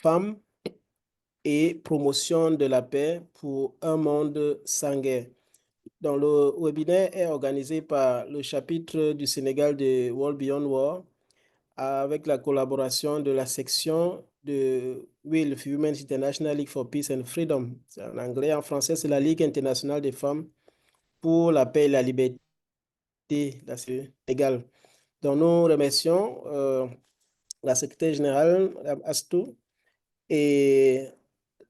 femmes et promotion de la paix pour un monde sans guerre. Donc, le webinaire est organisé par le chapitre du Sénégal de World Beyond War avec la collaboration de la section de WILF, Women's International League for Peace and Freedom. C'est en anglais, en français, c'est la Ligue internationale des femmes pour la paix et la liberté, là, c'est égal. Donc, nous remercions la secrétaire générale, Mme Astou, et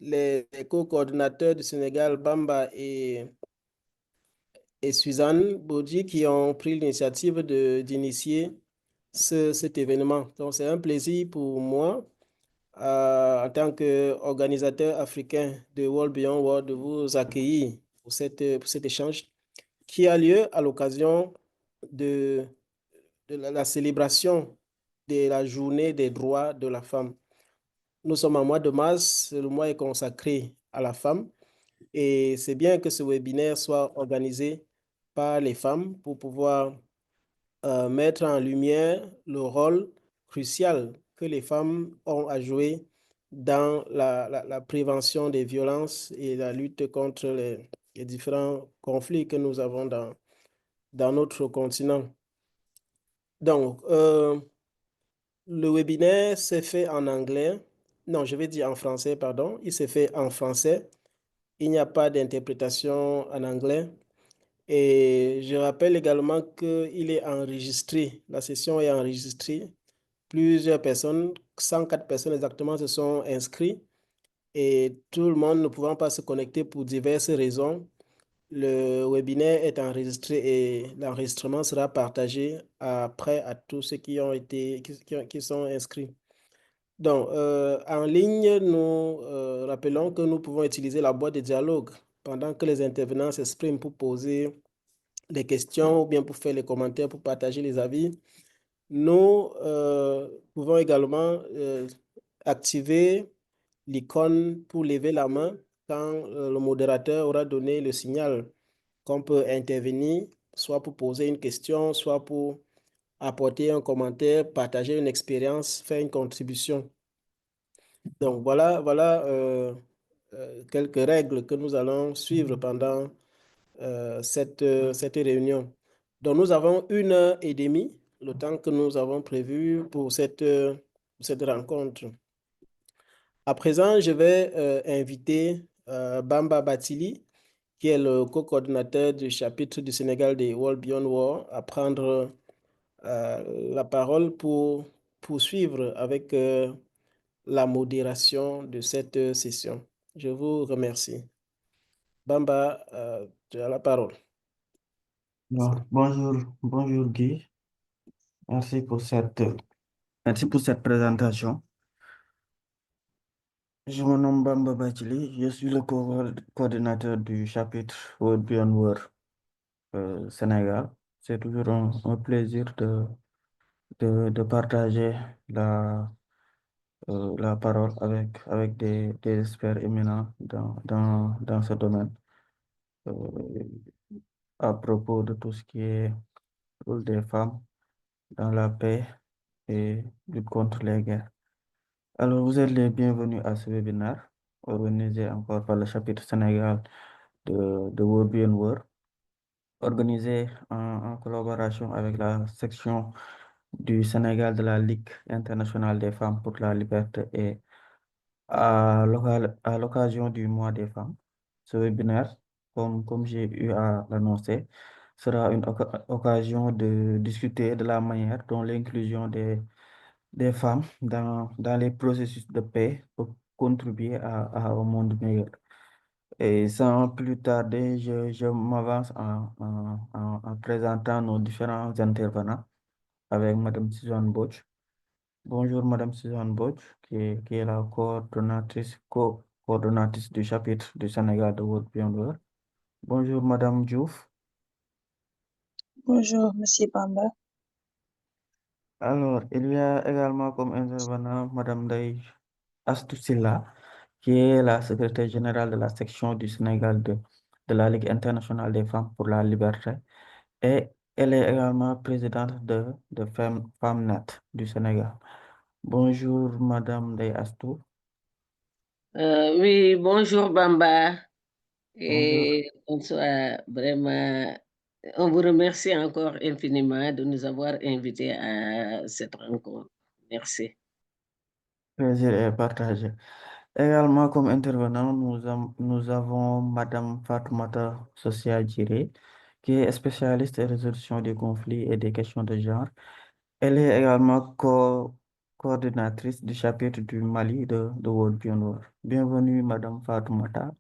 les co-coordinateurs du Sénégal, Bamba et Suzanne Bodji, qui ont pris l'initiative d'initier cet événement. Donc, c'est un plaisir pour moi, en tant qu'organisateur africain de World Beyond World, de vous accueillir pour cet échange qui a lieu à l'occasion de, de la célébration de la journée des droits de la femme. Nous sommes en mois de mars, le mois est consacré à la femme et c'est bien que ce webinaire soit organisé par les femmes pour pouvoir mettre en lumière le rôle crucial que les femmes ont à jouer dans la prévention des violences et la lutte contre les différents conflits que nous avons dans notre continent. Donc, le webinaire s'est fait en anglais. Non, je vais dire en français, pardon. Il s'est fait en français. Il n'y a pas d'interprétation en anglais. Et je rappelle également qu'il est enregistré. La session est enregistrée. Plusieurs personnes, 104 personnes exactement, se sont inscrites. Et tout le monde ne pouvant pas se connecter pour diverses raisons, le webinaire est enregistré et l'enregistrement sera partagé après à tous ceux qui ont été, qui sont inscrits. Donc, en ligne, nous rappelons que nous pouvons utiliser la boîte de dialogue pendant que les intervenants s'expriment pour poser des questions ou bien pour faire les commentaires, pour partager les avis. Nous pouvons également activer l'icône pour lever la main quand le modérateur aura donné le signal qu'on peut intervenir, soit pour poser une question, soit pour apporter un commentaire, partager une expérience, faire une contribution. Donc voilà quelques règles que nous allons suivre pendant cette réunion. Donc nous avons 1 heure et demie, le temps que nous avons prévu pour cette rencontre. À présent, je vais inviter Bamba Batili, qui est le co-coordinateur du chapitre du Sénégal des World Beyond War, à prendre la parole pour poursuivre avec la modération de cette session. Je vous remercie. Bamba, tu as la parole. Bonjour Guy, merci pour cette présentation. Je me nomme Bamba Bachili, je suis le coordinateur du chapitre World Beyond War Sénégal. C'est toujours un plaisir de partager la parole avec des experts éminents dans ce domaine euh, à propos de tout ce qui est rôle des femmes dans la paix et lutte contre les guerres. Alors, vous êtes les bienvenus à ce webinaire organisé encore par le chapitre Sénégal de World Beyond War, organisé en collaboration avec la section du Sénégal de la Ligue internationale des femmes pour la liberté et à l'occasion du mois des femmes. Ce webinaire, comme j'ai eu à l'annoncer, sera une occasion de discuter de la manière dont l'inclusion des femmes dans les processus de paix pour contribuer à un monde meilleur. Et sans plus tarder, je m'avance en présentant nos différents intervenants avec Madame Suzanne Boch. Bonjour Madame Suzanne Boch, qui est la co-coordonnatrice du chapitre du Sénégal de World Beyond War. Bonjour Madame Diouf. Bonjour, Monsieur Bamba. Alors, il y a également comme intervenant Madame Day Astou Silla, qui est la secrétaire générale de la section du Sénégal de la Ligue internationale des femmes pour la liberté. Et elle est également présidente de FemNet du Sénégal. Bonjour, Madame Day Astou. Oui, bonjour Bamba Bonjour. et bonsoir. Vraiment, on vous remercie encore infiniment de nous avoir invités à cette rencontre. Merci. Plaisir est partagé. Également, comme intervenant, nous avons Madame Fatoumata Sosia Djiré, qui est spécialiste en résolution des conflits et des questions de genre. Elle est également coordinatrice du chapitre du Mali de World Beyond War. Bienvenue, Madame Fatoumata.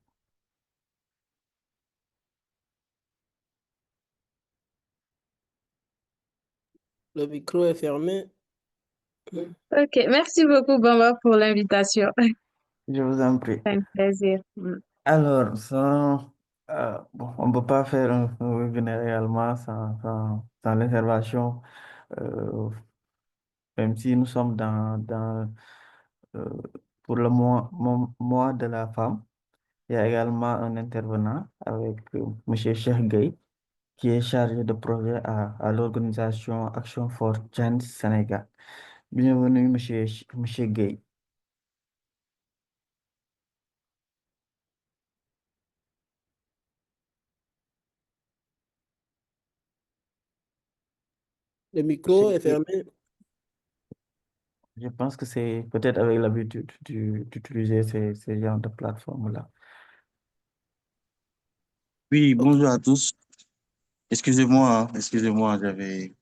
Le micro est fermé. Ok, merci beaucoup, Bamba, pour l'invitation. Je vous en prie. C'est un plaisir. Alors, bon, on ne peut pas faire un webinaire réellement sans l'intervention, euh, même si nous sommes euh, pour le mois de la femme. Il y a également un intervenant avec M. Cheikh Gueye, qui est chargé de projet à l'organisation Action for Change Sénégal. Bienvenue, Monsieur Gueye. Le Monsieur micro est Gueye, fermé. je pense que c'est peut-être avec l'habitude d'utiliser ces genres de plateformes-là. Oui, Ok. bonjour à tous. Excusez-moi, j'avais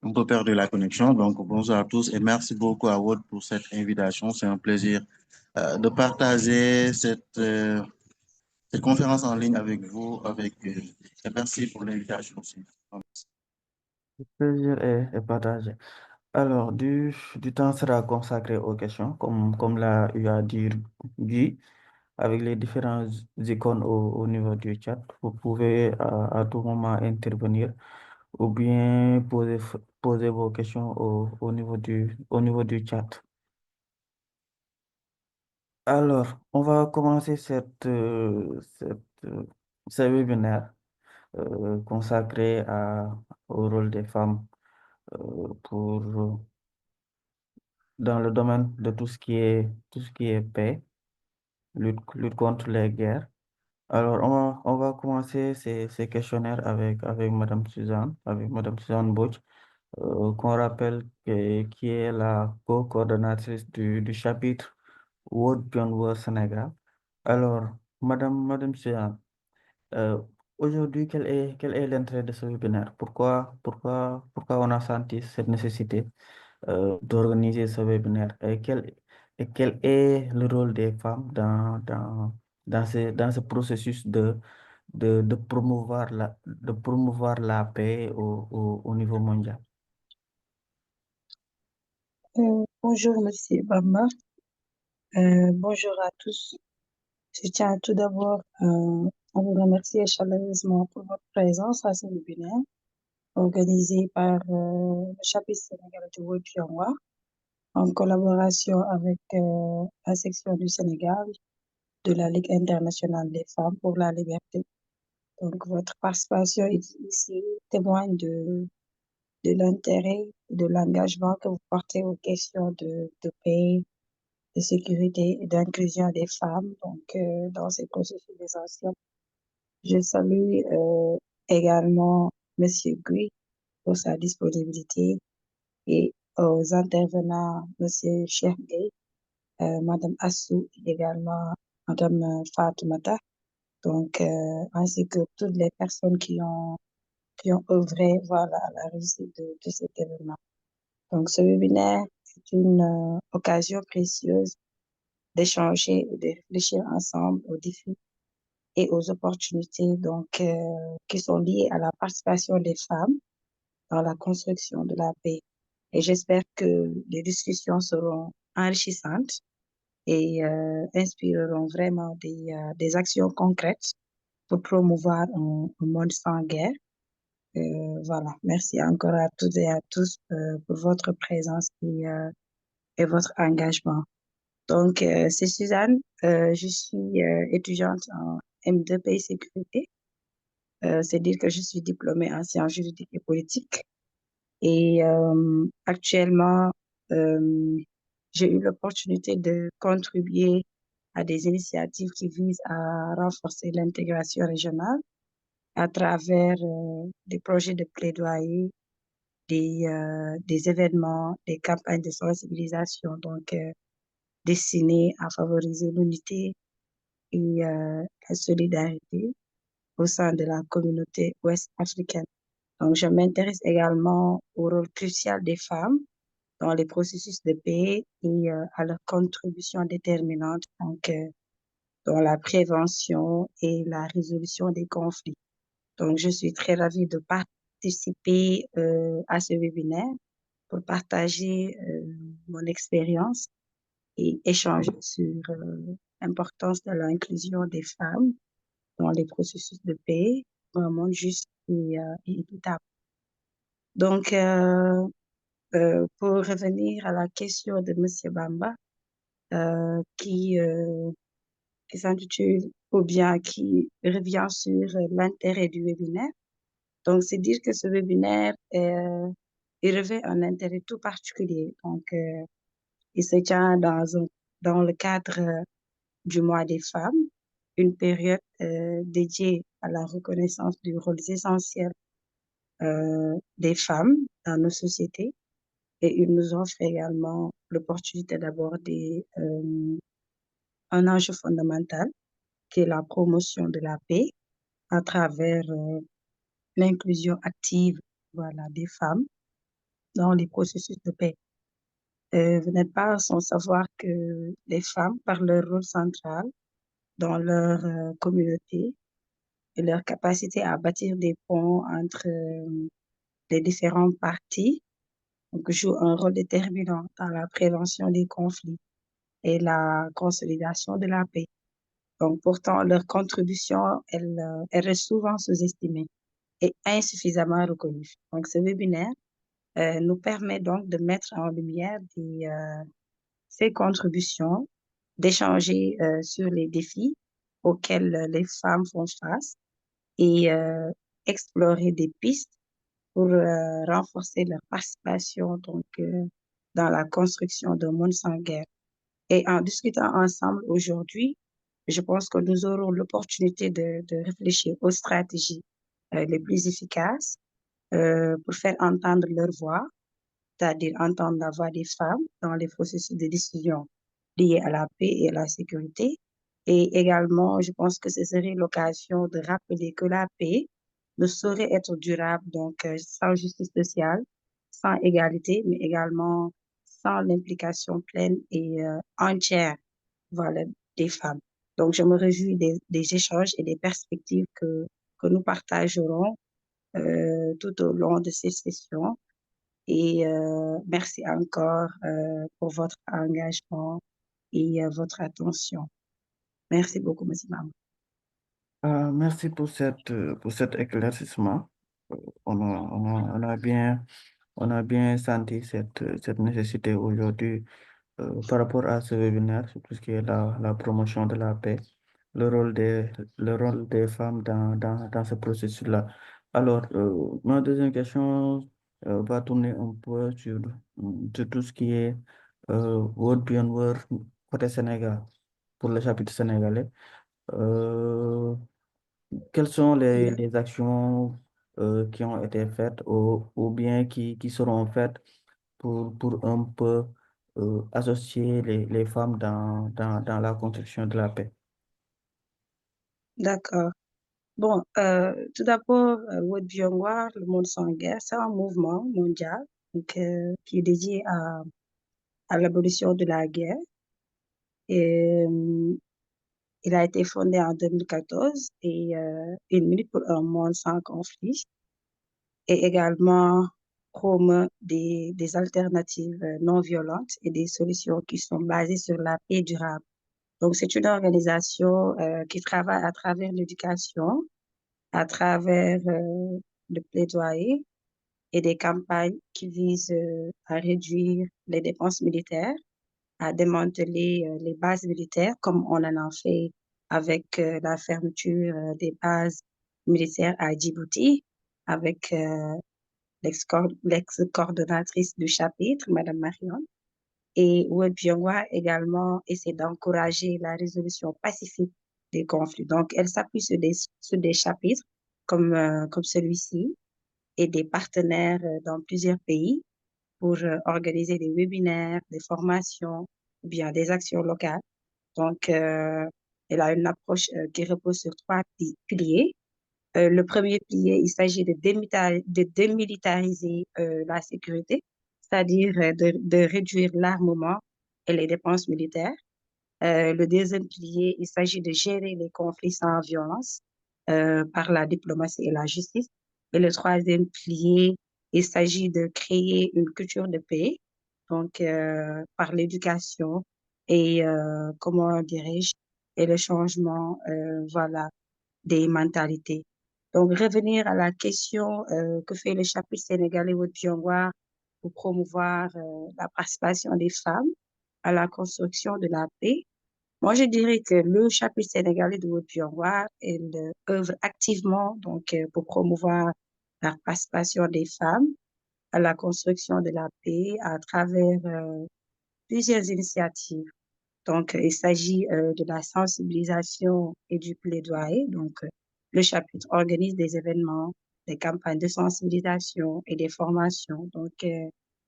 un peu perdu la connexion. Donc, bonjour à tous et merci beaucoup à Wood pour cette invitation. C'est un plaisir de partager cette conférence en ligne avec vous. Et merci pour l'invitation aussi. Le plaisir est partagé. Alors, du temps sera consacré aux questions, comme l'a eu à dire Guy, avec les différentes icônes au niveau du chat. Vous pouvez à tout moment intervenir ou bien poser vos questions au niveau du chat. Alors, on va commencer ce webinaire consacré au rôle des femmes pour dans le domaine de tout ce qui est paix, lutte contre les guerres. Alors, on va commencer ces questionnaires avec Madame Suzanne Butch, qu'on rappelle qui est la co-coordonnatrice du chapitre World Beyond War Sénégal. Alors, Madame Suzanne, euh, aujourd'hui, quel est l'intérêt de ce webinaire? Pourquoi on a senti cette nécessité d'organiser ce webinaire et quel est le rôle des femmes dans ce processus de promouvoir la paix au niveau mondial. Bonjour, Monsieur Bamba. Bonjour à tous. Je tiens tout d'abord à vous remercier chaleureusement pour votre présence à ce webinaire organisé par le chapitre sénégalais de World Beyond War en collaboration avec la section du Sénégal de la Ligue internationale des femmes pour la liberté. Donc, votre participation ici témoigne de l'intérêt, de l'engagement que vous portez aux questions de paix, de sécurité et d'inclusion des femmes, donc dans ces processus essentiels. Je salue également Monsieur Gui pour sa disponibilité et aux intervenants Monsieur Cheikh, Madame Assou et également Madame Fatoumata, donc ainsi que toutes les personnes qui ont œuvré voilà, à la réussite de cet événement. Donc ce webinaire est une occasion précieuse d'échanger et de réfléchir ensemble aux défis et aux opportunités donc qui sont liées à la participation des femmes dans la construction de la paix. Et j'espère que les discussions seront enrichissantes et inspireront vraiment des actions concrètes pour promouvoir un monde sans guerre. Voilà, merci encore à toutes et à tous pour votre présence et votre engagement. Donc, c'est Suzanne. Je suis étudiante en M2P Sécurité. C'est dire que je suis diplômée en sciences juridiques et politiques. Et actuellement, j'ai eu l'opportunité de contribuer à des initiatives qui visent à renforcer l'intégration régionale à travers des projets de plaidoyer, des événements, des campagnes de sensibilisation, donc destinées à favoriser l'unité et la solidarité au sein de la communauté ouest-africaine. Donc, je m'intéresse également au rôle crucial des femmes dans les processus de paix et à leur contribution déterminante donc, dans la prévention et la résolution des conflits. Donc, je suis très ravie de participer à ce webinaire pour partager mon expérience et échanger sur l'importance de l'inclusion des femmes dans les processus de paix dans un monde juste et équitable. Donc, pour revenir à la question de M. Bamba, qui s'intitule ou bien qui revient sur l'intérêt du webinaire. Donc, c'est dire que ce webinaire il revêt un intérêt tout particulier. Donc, il se tient dans le cadre du mois des femmes, une période dédiée à la reconnaissance du rôle essentiel des femmes dans nos sociétés. Et il nous offre également l'opportunité d'aborder un enjeu fondamental qui est la promotion de la paix à travers l'inclusion active voilà, des femmes dans les processus de paix. Vous n'êtes pas sans savoir que les femmes, par leur rôle central dans leur communauté et leur capacité à bâtir des ponts entre les différentes parties, donc, jouent un rôle déterminant dans la prévention des conflits et la consolidation de la paix. Donc, pourtant, leur contribution, elle reste souvent sous-estimée et insuffisamment reconnue. Donc, ce webinaire nous permet donc de mettre en lumière ces contributions, d'échanger sur les défis auxquels les femmes font face et explorer des pistes pour renforcer leur participation donc, dans la construction d'un monde sans guerre. Et en discutant ensemble aujourd'hui, je pense que nous aurons l'opportunité de réfléchir aux stratégies les plus efficaces pour faire entendre leur voix, c'est-à-dire entendre la voix des femmes dans les processus de décision liés à la paix et à la sécurité. Et également, je pense que ce serait l'occasion de rappeler que la paix ne saurait être durable, donc sans justice sociale, sans égalité, mais également sans l'implication pleine et entière voilà, des femmes. Donc, je me réjouis des échanges et des perspectives que nous partagerons tout au long de ces sessions. Et merci encore pour votre engagement et votre attention. Merci beaucoup, M. Maman. Merci pour cet éclaircissement. On a bien senti cette nécessité aujourd'hui par rapport à ce webinaire, sur tout ce qui est la promotion de la paix, le rôle des femmes dans ce processus-là. Alors, ma deuxième question va tourner un peu sur tout ce qui est World Beyond World côté Sénégal, pour le chapitre sénégalais. Quelles sont les actions qui ont été faites ou bien qui seront faites pour un peu associer les femmes dans la construction de la paix? D'accord. Bon, tout d'abord, World Beyond War, le monde sans guerre, c'est un mouvement mondial donc, qui est dédié à l'abolition de la guerre. Et, il a été fondé en 2014 et il milite pour un monde sans conflit et également promeut des alternatives non violentes et des solutions qui sont basées sur la paix durable. Donc, c'est une organisation qui travaille à travers l'éducation, à travers le plaidoyer et des campagnes qui visent à réduire les dépenses militaires, à démanteler les bases militaires, comme on en a fait avec la fermeture des bases militaires à Djibouti, avec l'ex-coordonnatrice du chapitre, Madame Marion. Et World Pyongyang également essaie d'encourager la résolution pacifique des conflits. Donc, elle s'appuie sur des chapitres comme celui-ci et des partenaires dans plusieurs pays pour organiser des webinaires, des formations ou bien des actions locales. Donc, elle a une approche qui repose sur trois piliers. Le premier pilier, il s'agit de démilitariser la sécurité, c'est-à-dire de réduire l'armement et les dépenses militaires. Le deuxième pilier, il s'agit de gérer les conflits sans violence par la diplomatie et la justice. Et le troisième pilier, il s'agit de créer une culture de paix, donc par l'éducation et, comment dirais-je, et le changement, voilà, des mentalités. Donc, revenir à la question que fait le chapitre sénégalais Wode Pyongyang pour promouvoir la participation des femmes à la construction de la paix. Moi, je dirais que le chapitre sénégalais de Wode Pyongyang, il œuvre activement donc, pour promouvoir la participation des femmes à la construction de la paix à travers plusieurs initiatives. Donc, il s'agit de la sensibilisation et du plaidoyer. Donc, le chapitre organise des événements, des campagnes de sensibilisation et des formations. Donc,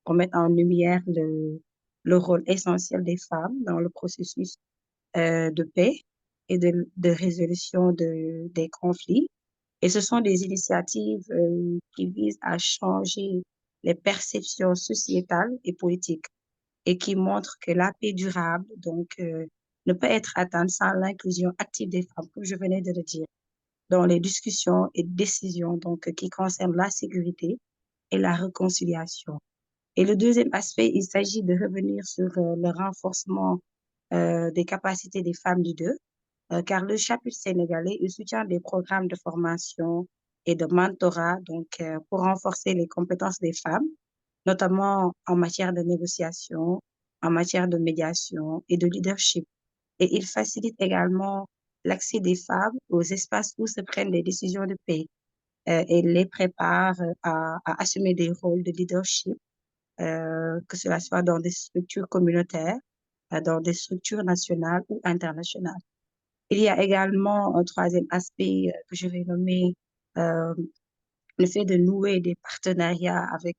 pour mettre en lumière le rôle essentiel des femmes dans le processus de paix et de résolution des conflits. Et ce sont des initiatives qui visent à changer les perceptions sociétales et politiques et qui montrent que la paix durable, donc, ne peut être atteinte sans l'inclusion active des femmes, comme je venais de le dire, dans les discussions et décisions, donc, qui concernent la sécurité et la réconciliation. Et le deuxième aspect, il s'agit de revenir sur le renforcement des capacités des femmes leaders, car le chapitre sénégalais, il soutient des programmes de formation et de mentorat, donc, pour renforcer les compétences des femmes, notamment en matière de négociation, en matière de médiation et de leadership. Et il facilite également l'accès des femmes aux espaces où se prennent des décisions de paix et les prépare à assumer des rôles de leadership, que cela soit dans des structures communautaires, dans des structures nationales ou internationales. Il y a également un troisième aspect que je vais nommer euh, le fait de nouer des partenariats avec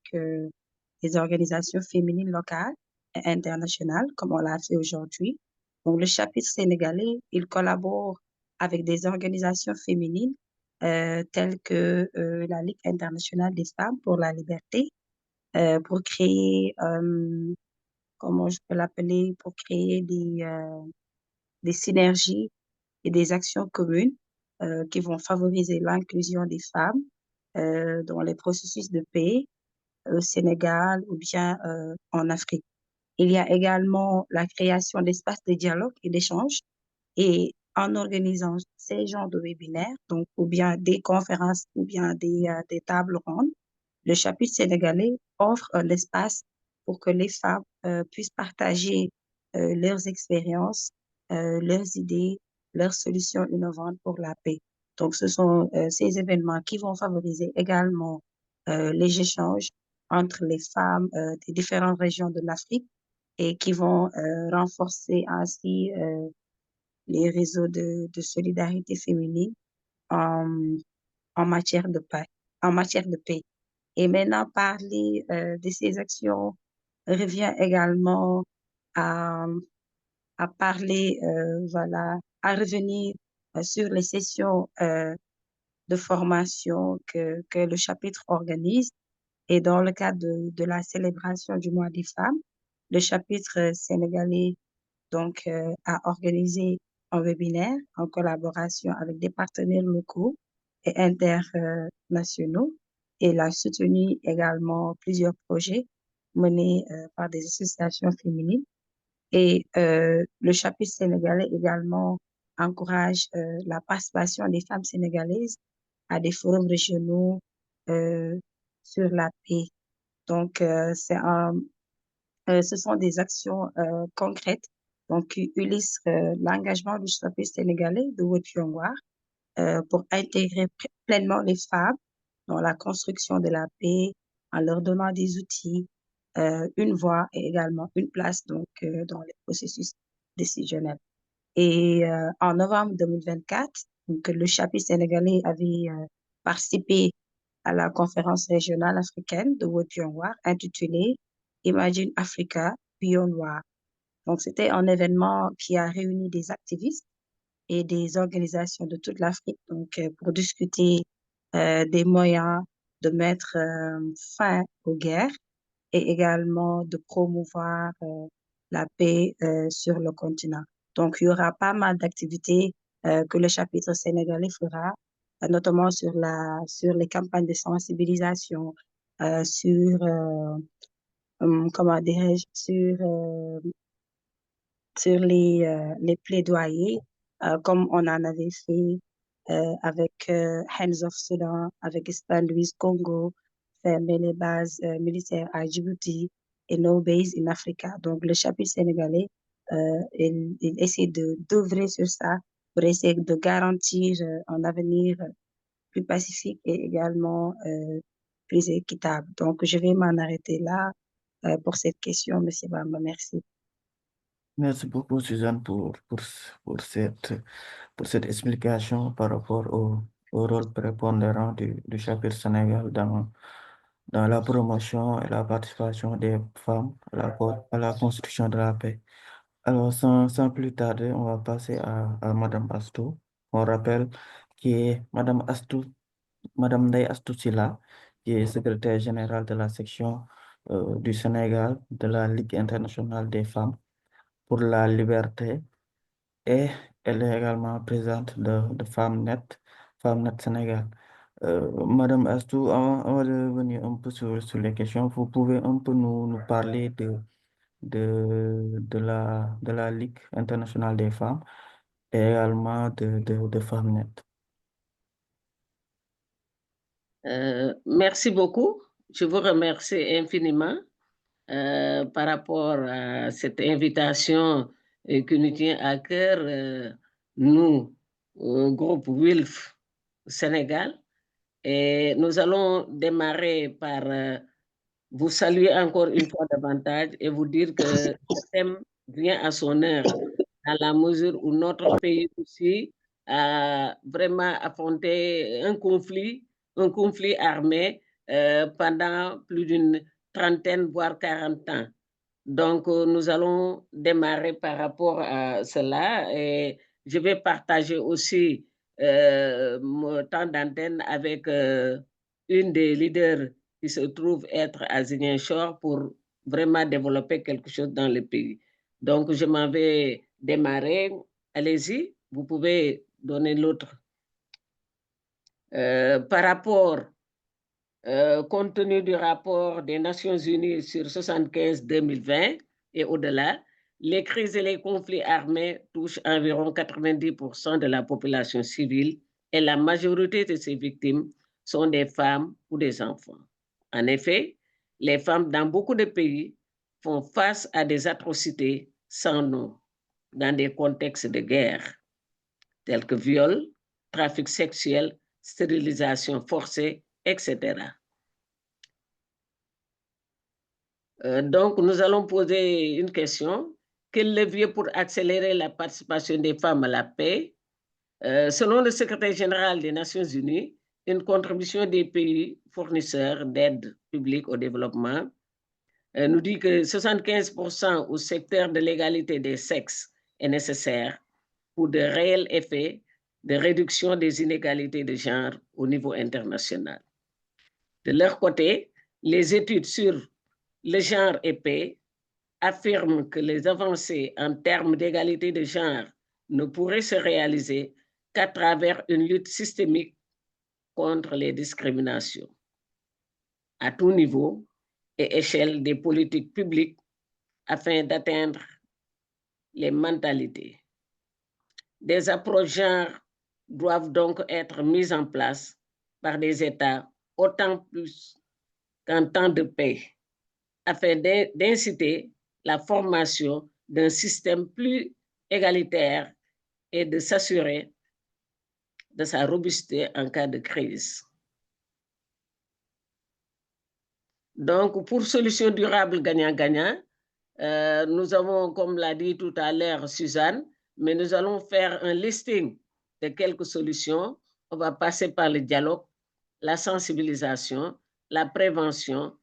des organisations féminines locales et internationales, comme on l'a fait aujourd'hui. Donc, le chapitre sénégalais, il collabore avec des organisations féminines telles que la Ligue internationale des femmes pour la liberté, pour créer, comment je peux l'appeler, pour créer des synergies et des actions communes qui vont favoriser l'inclusion des femmes dans les processus de paix au Sénégal ou bien en Afrique. Il y a également la création d'espaces de dialogue et d'échange et en organisant ces genres de webinaires, donc ou bien des conférences ou bien des tables rondes, le chapitre sénégalais offre un espace pour que les femmes puissent partager leurs expériences, leurs idées, leurs solutions innovantes pour la paix. Donc, ce sont ces événements qui vont favoriser également les échanges entre les femmes des différentes régions de l'Afrique et qui vont renforcer ainsi les réseaux de solidarité féminine en, en matière de paix, en matière de paix. Et maintenant, parler de ces actions revient également à, à parler, voilà, à revenir sur les sessions de formation que le chapitre organise. Et dans le cadre de la célébration du mois des femmes, le chapitre sénégalais donc, a organisé un webinaire en collaboration avec des partenaires locaux et internationaux. Et il a soutenu également plusieurs projets menés par des associations féminines. Et le chapitre sénégalais également encourage la participation des femmes sénégalaises à des forums régionaux euh, sur la paix. Donc, ce sont des actions concrètes donc, qui illustrent l'engagement du chapitre sénégalais de Wode Pyongyang pour intégrer pleinement les femmes dans la construction de la paix en leur donnant des outils une voix et également une place donc, dans les processus décisionnels. Et en novembre 2024, donc, le chapitre sénégalais avait participé à la conférence régionale africaine de Wodjongwa intitulée Imagine Africa Beyond War. Donc, c'était un événement qui a réuni des activistes et des organisations de toute l'Afrique donc, pour discuter des moyens de mettre fin aux guerres et également de promouvoir la paix sur le continent. Donc, il y aura pas mal d'activités que le chapitre sénégalais fera, notamment sur les campagnes de sensibilisation, comment dirais-je, sur les plaidoyers, comme on en avait fait avec Hands of Sudan, avec Stan Louis Congo, fermer les bases militaires à Djibouti et no base in Africa. Donc, le chapitre sénégalais, il essaie d'œuvrer sur ça pour essayer de garantir un avenir plus pacifique et également plus équitable. Donc, je vais m'en arrêter là pour cette question, M. Bamba. Merci. Merci beaucoup, Suzanne, pour cette explication par rapport au rôle prépondérant du chapitre Sénégal dans la promotion et la participation des femmes à la construction de la paix. Alors, sans plus tarder, on va passer à Madame Astou. On rappelle qui est Madame Ndeye Astou Sylla, qui est secrétaire générale de la section du Sénégal de la Ligue internationale des femmes pour la liberté, et elle est également présidente de FemmeNet Sénégal. Madame Astou, avant de revenir un peu sur les questions, vous pouvez un peu nous parler de la Ligue internationale des femmes et également de FemmeNet. Merci beaucoup. Je vous remercie infiniment par rapport à cette invitation qui nous tient à cœur, nous, au groupe WILF Sénégal. Et nous allons démarrer par vous saluer encore une fois davantage et vous dire que ce thème vient à son heure, dans la mesure où notre pays aussi a vraiment affronté un conflit armé pendant plus d'une trentaine, voire 40 ans. Donc, nous allons démarrer par rapport à cela et je vais partager aussi mon temps d'antenne avec une des leaders qui se trouve être à Ziguinchor pour vraiment développer quelque chose dans le pays. Donc, je m'en vais démarrer. Allez-y, vous pouvez donner l'autre. Par rapport compte tenu du rapport des Nations Unies sur 75-2020 et au-delà, les crises et les conflits armés touchent environ 90% de la population civile et la majorité de ces victimes sont des femmes ou des enfants. En effet, les femmes dans beaucoup de pays font face à des atrocités sans nom dans des contextes de guerre, tels que viol, trafic sexuel, stérilisation forcée, etc. Donc, nous allons poser une question. Quel levier pour accélérer la participation des femmes à la paix? Selon le secrétaire général des Nations Unies, une contribution des pays fournisseurs d'aide publique au développement nous dit que 75% au secteur de l'égalité des sexes est nécessaire pour de réels effets de réduction des inégalités de genre au niveau international. De leur côté, les études sur le genre et paix affirment que les avancées en termes d'égalité de genre ne pourraient se réaliser qu'à travers une lutte systémique contre les discriminations à tout niveau et échelle des politiques publiques afin d'atteindre les mentalités. Des approches genre doivent donc être mises en place par des États autant plus qu'en temps de paix, afin d'inciter la formation d'un système plus égalitaire et de s'assurer de sa robusteté en cas de crise. Donc, pour solution durable gagnant-gagnant, nous avons, comme l'a dit tout à l'heure Suzanne, mais nous allons faire un listing de quelques solutions. On va passer par le dialogue, la sensibilisation, la prévention,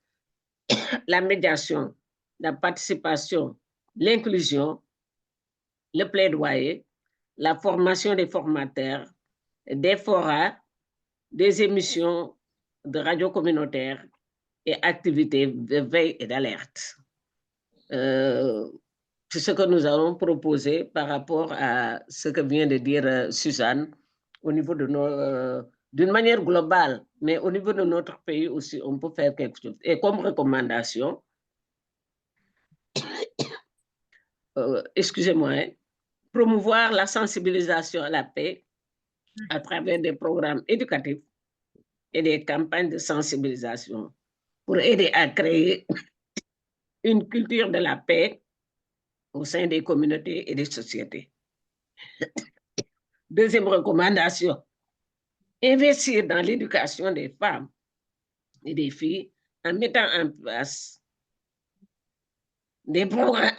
la médiation, la participation, l'inclusion, le plaidoyer, la formation des formateurs, des forats, des émissions de radio communautaire et activités de veille et d'alerte. C'est ce que nous allons proposer par rapport à ce que vient de dire Suzanne au niveau de nos, d'une manière globale, mais au niveau de notre pays aussi, on peut faire quelque chose. Et comme recommandation, excusez-moi, hein, promouvoir la sensibilisation à la paix à travers des programmes éducatifs et des campagnes de sensibilisation pour aider à créer une culture de la paix au sein des communautés et des sociétés. Deuxième recommandation, investir dans l'éducation des femmes et des filles en mettant en place des programmes,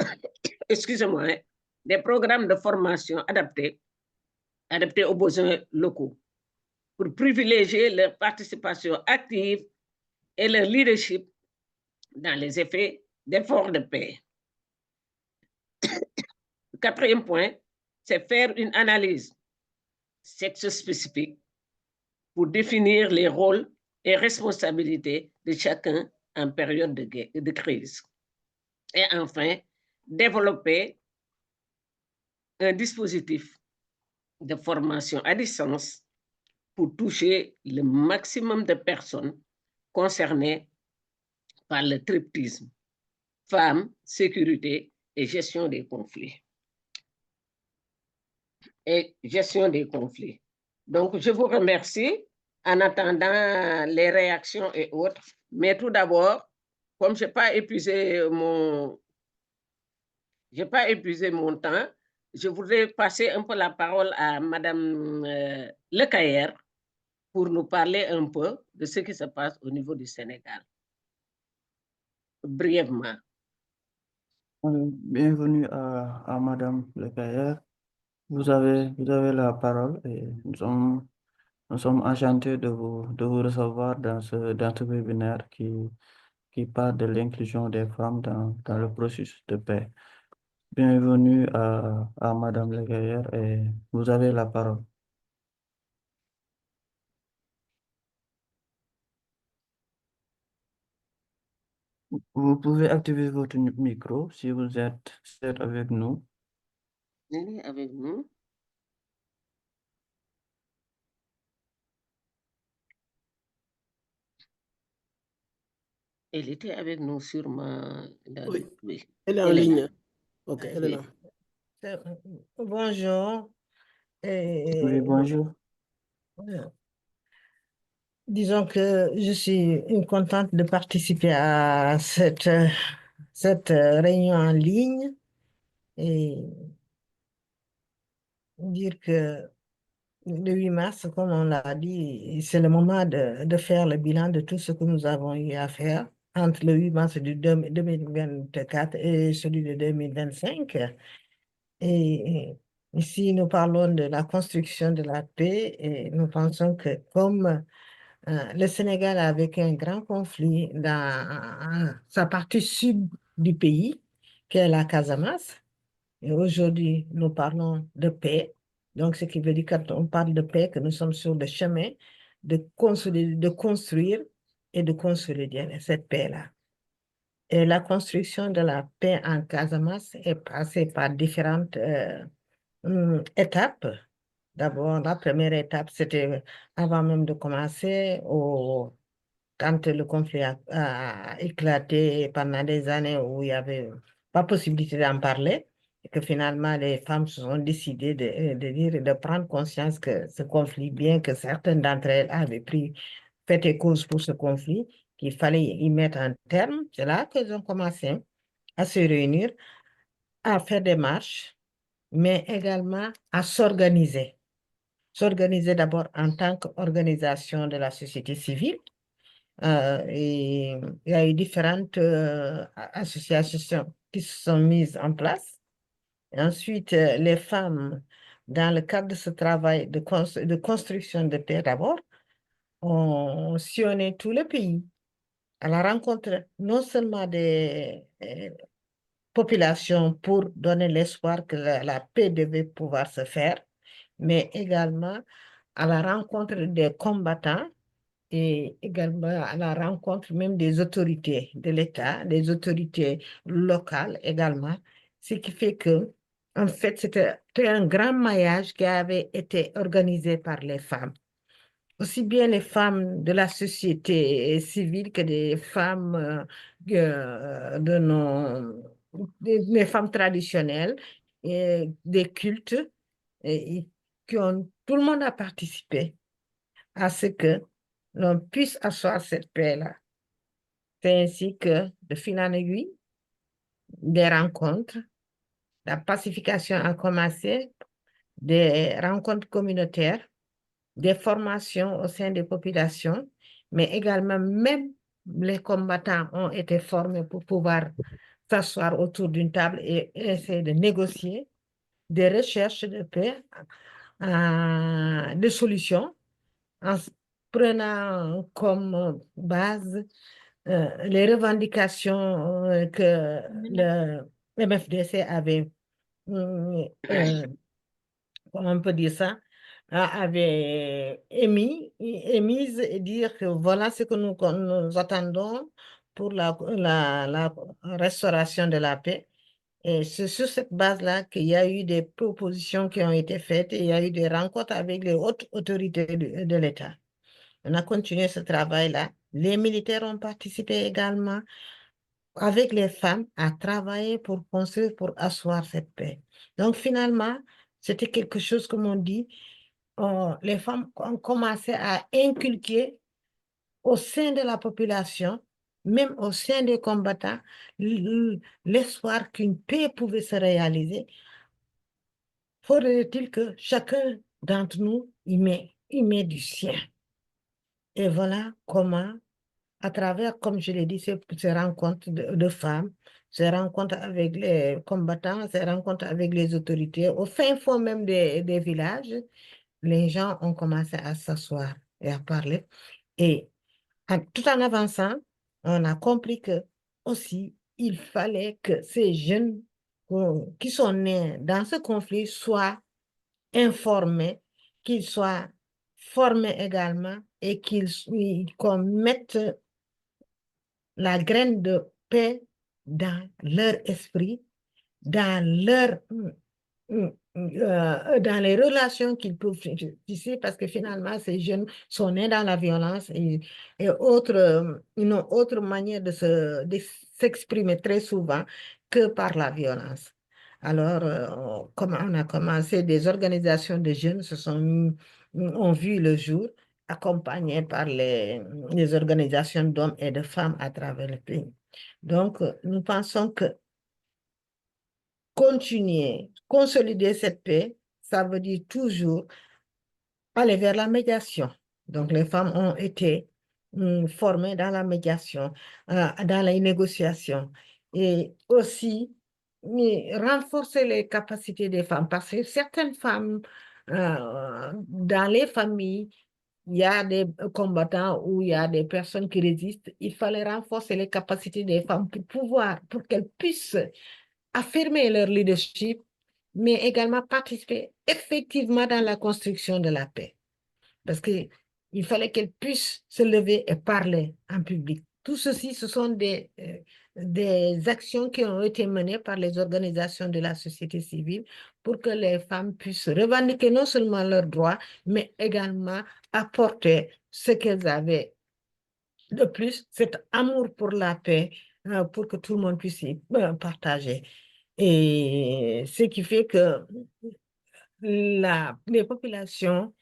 excusez-moi, des programmes de formation adaptés aux besoins locaux pour privilégier leur participation active et leur leadership dans les effets d'efforts de paix. Quatrième point, c'est faire une analyse sexe-spécifique pour définir les rôles et responsabilités de chacun en période de crise. Et enfin, développer un dispositif de formation à distance pour toucher le maximum de personnes concernées par le triptyque femmes, sécurité et gestion des conflits. Donc, je vous remercie en attendant les réactions et autres. Mais tout d'abord, comme je n'ai pas épuisé mon temps, je voudrais passer un peu la parole à Madame Lecayer pour nous parler un peu de ce qui se passe au niveau du Sénégal. Brièvement. Bienvenue à Madame Lecayer. Vous avez la parole et nous sommes enchantés de vous recevoir dans ce webinaire qui parle de l'inclusion des femmes dans le processus de paix. Bienvenue à Madame Lecayer et vous avez la parole. Vous pouvez activer votre micro si vous êtes avec nous. Elle est avec nous. Elle était avec nous sûrement. Oui, Oui. elle est en ligne. Ok, elle est là. Bonjour. Oui, bonjour. Disons que je suis contente de participer à cette réunion en ligne et dire que le 8 mars, comme on l'a dit, c'est le moment de faire le bilan de tout ce que nous avons eu à faire entre le 8 mars du 2024 et celui de 2025. Et ici, nous parlons de la construction de la paix et nous pensons que comme le Sénégal a vécu un grand conflit dans sa partie sud du pays, qui est la Casamance, et aujourd'hui, nous parlons de paix. Donc, ce qui veut dire quand on parle de paix, que nous sommes sur le chemin de construire et de consolider cette paix-là. Et la construction de la paix en Casamance est passée par différentes étapes. D'abord, la première étape, c'était avant même de commencer, quand le conflit a éclaté pendant des années où il n'y avait pas possibilité d'en parler, et que finalement les femmes se sont décidées de dire et de prendre conscience que ce conflit, bien que certaines d'entre elles avaient fait et cause pour ce conflit, qu'il fallait y mettre un terme. C'est là qu'elles ont commencé à se réunir, à faire des marches, mais également à s'organiser. S'organiser d'abord en tant qu'organisation de la société civile, Et il y a eu différentes associations qui se sont mises en place. Et ensuite, les femmes, dans le cadre de ce travail de construction de paix d'abord, ont sillonné tout le pays à la rencontre non seulement des populations pour donner l'espoir que la paix devait pouvoir se faire, mais également à la rencontre des combattants et également à la rencontre même des autorités de l'État, des autorités locales également, ce qui fait que, en fait, c'était un grand maillage qui avait été organisé par les femmes. Aussi bien les femmes de la société civile que des femmes des femmes traditionnelles et des cultes, et tout le monde a participé à ce que l'on puisse asseoir cette paix-là. C'est ainsi que, de fil en aiguille, des rencontres, la pacification a commencé, des rencontres communautaires, des formations au sein des populations, mais également même les combattants ont été formés pour pouvoir s'asseoir autour d'une table et essayer de négocier des recherches de paix, de solutions, en prenant comme base les revendications que le MFDC avait, comment on peut dire ça, avait émise et dire que voilà ce que nous attendons pour la restauration de la paix. Et c'est sur cette base-là qu'il y a eu des propositions qui ont été faites et il y a eu des rencontres avec les hautes autorités de l'État. On a continué ce travail-là. Les militaires ont participé également avec les femmes à travailler pour construire, pour asseoir cette paix. Donc finalement, c'était quelque chose, comme on dit, les femmes ont commencé à inculquer au sein de la population, même au sein des combattants, l'espoir qu'une paix pouvait se réaliser. Faudrait-il que chacun d'entre nous y met du sien. Et voilà comment, à travers, comme je l'ai dit, ces rencontres de femmes, ces rencontres avec les combattants, ces rencontres avec les autorités, au fin fond même des villages, les gens ont commencé à s'asseoir et à parler. Et tout en avançant, on a compris que aussi, il fallait que ces jeunes qui sont nés dans ce conflit soient informés, qu'ils soient formés également et qu'on mette la graine de paix dans leur esprit, dans dans les relations qu'ils peuvent tisser, parce que finalement, ces jeunes sont nés dans la violence et une autre manière de s'exprimer très souvent que par la violence. Alors, comme on a commencé, des organisations de jeunes ont vu le jour, accompagnées par les organisations d'hommes et de femmes à travers le pays. Donc, nous pensons que continuer, consolider cette paix, ça veut dire toujours aller vers la médiation. Donc, les femmes ont été formées dans la médiation, dans les négociations et aussi renforcer les capacités des femmes parce que certaines femmes, dans les familles, il y a des combattants ou il y a des personnes qui résistent. Il fallait renforcer les capacités des femmes pour qu'elles puissent affirmer leur leadership, mais également participer effectivement dans la construction de la paix. Parce qu'il fallait qu'elles puissent se lever et parler en public. Tout ceci, ce sont des actions qui ont été menées par les organisations de la société civile pour que les femmes puissent revendiquer non seulement leurs droits, mais également apporter ce qu'elles avaient de plus, cet amour pour la paix, pour que tout le monde puisse y partager. Et ce qui fait que les populations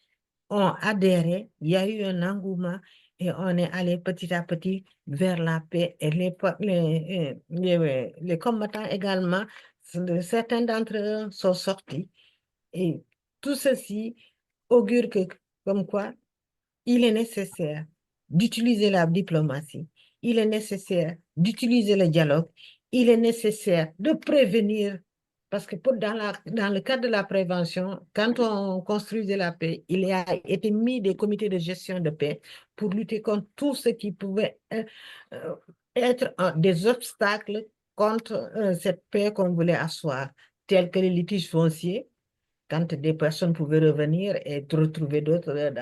ont adhéré, il y a eu un engouement et on est allé petit à petit vers la paix. Et les combattants également, certains d'entre eux sont sortis. Et tout ceci augure comme quoi il est nécessaire d'utiliser la diplomatie, il est nécessaire d'utiliser le dialogue, il est nécessaire de prévenir, parce que dans le cadre de la prévention, quand on construisait la paix, il a été mis des comités de gestion de paix pour lutter contre tout ce qui pouvait être des obstacles contre cette paix qu'on voulait asseoir, tels que les litiges fonciers, quand des personnes pouvaient revenir et retrouver d'autres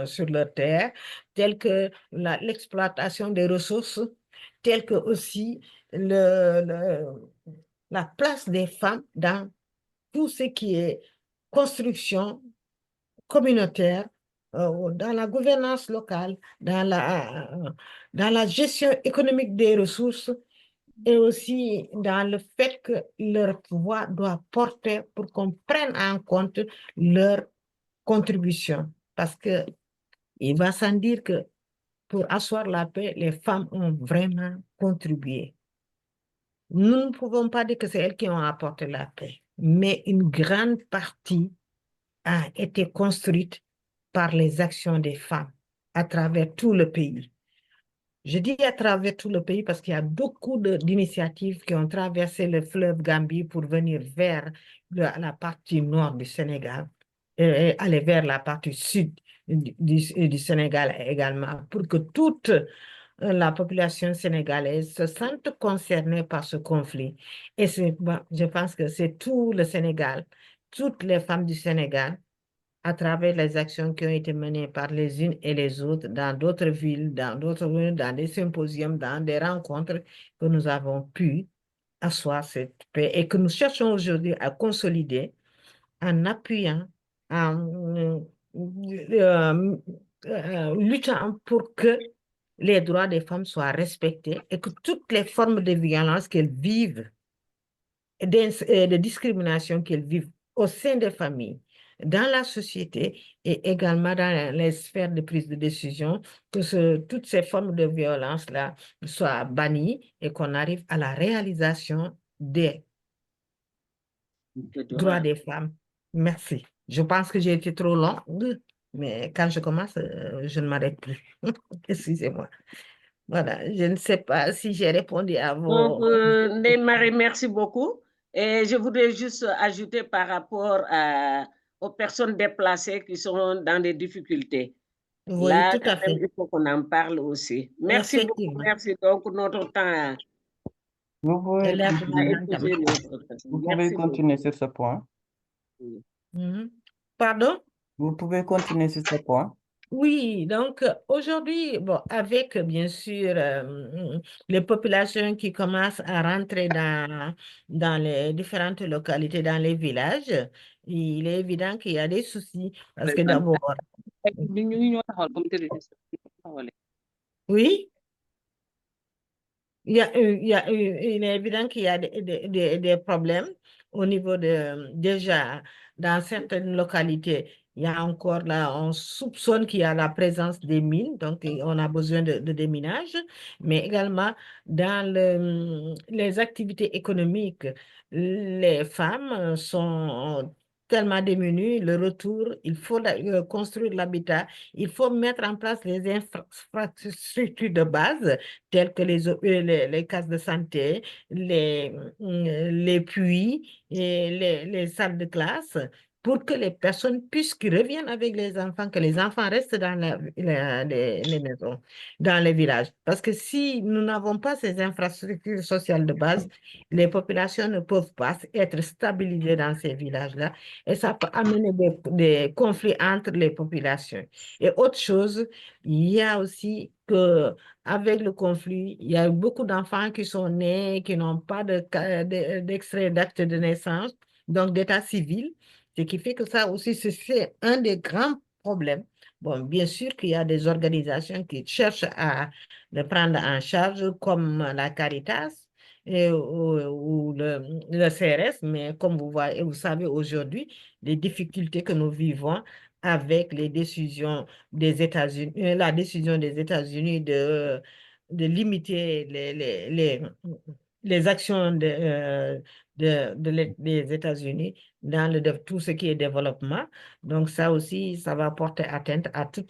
sur leur terre, tels que l'exploitation des ressources, tels que aussi la place des femmes dans tout ce qui est construction communautaire, dans la gouvernance locale, dans la gestion économique des ressources, et aussi dans le fait que leur voix doit porter pour qu'on prenne en compte leur contribution. Parce que il va sans dire que pour asseoir la paix, les femmes ont vraiment contribué. Nous ne pouvons pas dire que c'est elles qui ont apporté la paix, mais une grande partie a été construite par les actions des femmes à travers tout le pays. Je dis à travers tout le pays parce qu'il y a beaucoup d'initiatives qui ont traversé le fleuve Gambie pour venir vers la partie nord du Sénégal et aller vers la partie sud du Sénégal également, pour que toute la population sénégalaise se sente concernée par ce conflit. Et je pense que c'est tout le Sénégal, toutes les femmes du Sénégal, à travers les actions qui ont été menées par les unes et les autres dans d'autres villes, dans des symposiums, dans des rencontres, que nous avons pu asseoir cette paix et que nous cherchons aujourd'hui à consolider en appuyant, en luttant pour que les droits des femmes soient respectés et que toutes les formes de violence qu'elles vivent, de discrimination qu'elles vivent au sein des familles, dans la société et également dans les sphères de prise de décision, que toutes ces formes de violence-là soient bannies et qu'on arrive à la réalisation des droits des femmes. Merci. Je pense que j'ai été trop longue, mais quand je commence, je ne m'arrête plus. Excusez-moi. Voilà, je ne sais pas si j'ai répondu à vos... Donc, Ndeye-Marie, merci beaucoup. Et je voudrais juste ajouter par rapport aux personnes déplacées qui sont dans des difficultés. Oui, Là, tout à quand même, fait. il faut qu'on en parle aussi. Merci beaucoup. Effectivement. Merci. Donc, notre temps Vous pouvez Elle est a continuer, épuisé notre temps. vous pouvez Merci beaucoup. continuer sur ce point. Mhm. Pardon? Vous pouvez continuer sur ce point. Oui, donc aujourd'hui, bon, avec bien sûr les populations qui commencent à rentrer dans les différentes localités, dans les villages, il est évident qu'il y a des soucis parce que d'abord, oui, il est évident qu'il y a des problèmes au niveau déjà, dans certaines localités, il y a encore là, on soupçonne qu'il y a la présence des mines, donc on a besoin de déminage, mais également dans les activités économiques, les femmes sont tellement démunies, le retour, il faut construire l'habitat, il faut mettre en place les infrastructures de base, telles que les cases de santé, les puits et les salles de classe, pour que les personnes puissent qui reviennent avec les enfants, que les enfants restent dans les maisons, dans les villages. Parce que si nous n'avons pas ces infrastructures sociales de base, les populations ne peuvent pas être stabilisées dans ces villages-là et ça peut amener des conflits entre les populations. Et autre chose, il y a aussi que avec le conflit, il y a beaucoup d'enfants qui sont nés, qui n'ont pas d'extrait d'acte de naissance, donc d'état civil, ce qui fait que ça aussi, c'est un des grands problèmes. Bon, bien sûr qu'il y a des organisations qui cherchent à le prendre en charge, comme la Caritas ou le CRS, mais comme vous savez aujourd'hui, les difficultés que nous vivons avec les décisions des États-Unis, la décision des États-Unis de limiter les actions des États-Unis dans tout ce qui est développement. Donc ça aussi, ça va porter atteinte à tout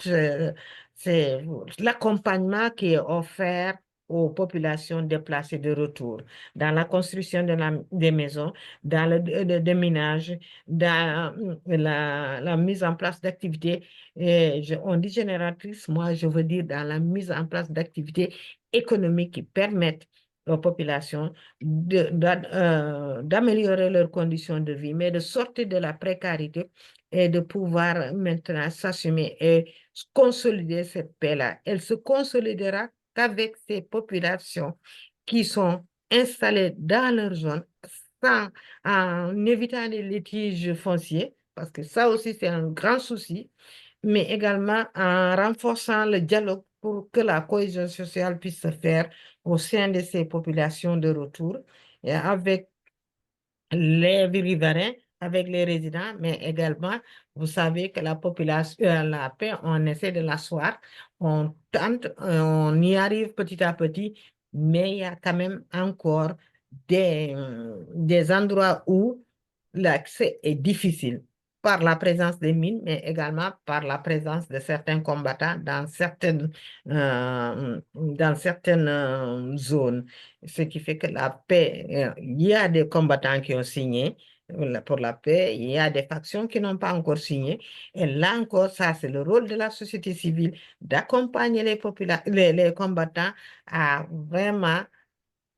l'accompagnement qui est offert aux populations déplacées de retour, dans la construction des maisons, dans le déminage, dans la mise en place d'activités, on dit génératrice, moi je veux dire dans la mise en place d'activités économiques qui permettent aux populations d'améliorer leurs conditions de vie, mais de sortir de la précarité et de pouvoir maintenant s'assumer et consolider cette paix-là. Elle se consolidera qu'avec ces populations qui sont installées dans leur zone en évitant les litiges fonciers, parce que ça aussi c'est un grand souci, mais également en renforçant le dialogue pour que la cohésion sociale puisse se faire au sein de ces populations de retour, et avec les riverains, avec les résidents, mais également, vous savez que la population, la paix, on essaie de l'asseoir, on tente, on y arrive petit à petit, mais il y a quand même encore des endroits où l'accès est difficile par la présence des mines, mais également par la présence de certains combattants dans certaines zones. Ce qui fait que la paix, il y a des combattants qui ont signé pour la paix, il y a des factions qui n'ont pas encore signé. Et là encore, ça, c'est le rôle de la société civile d'accompagner les combattants à vraiment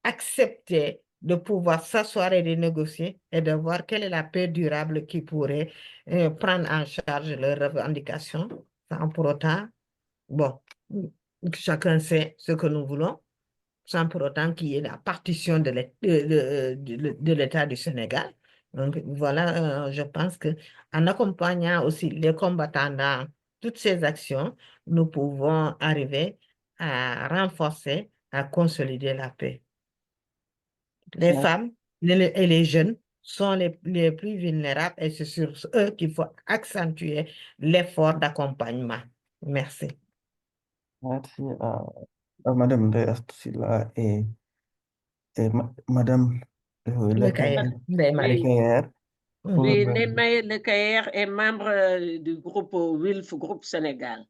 accepter de pouvoir s'asseoir et de négocier et de voir quelle est la paix durable qui pourrait prendre en charge leurs revendications sans pour autant, bon, chacun sait ce que nous voulons, sans pour autant qu'il y ait la partition de l'État du Sénégal. Donc voilà, je pense qu'en accompagnant aussi les combattants dans toutes ces actions, nous pouvons arriver à renforcer, à consolider la paix. Les femmes et les jeunes sont les plus vulnérables et c'est sur eux qu'il faut accentuer l'effort d'accompagnement. Merci. Merci à Madame de Astusila et Madame Lecayer pour Oui, Némaï Lecayer est membre du groupe WILF, Groupe Sénégal,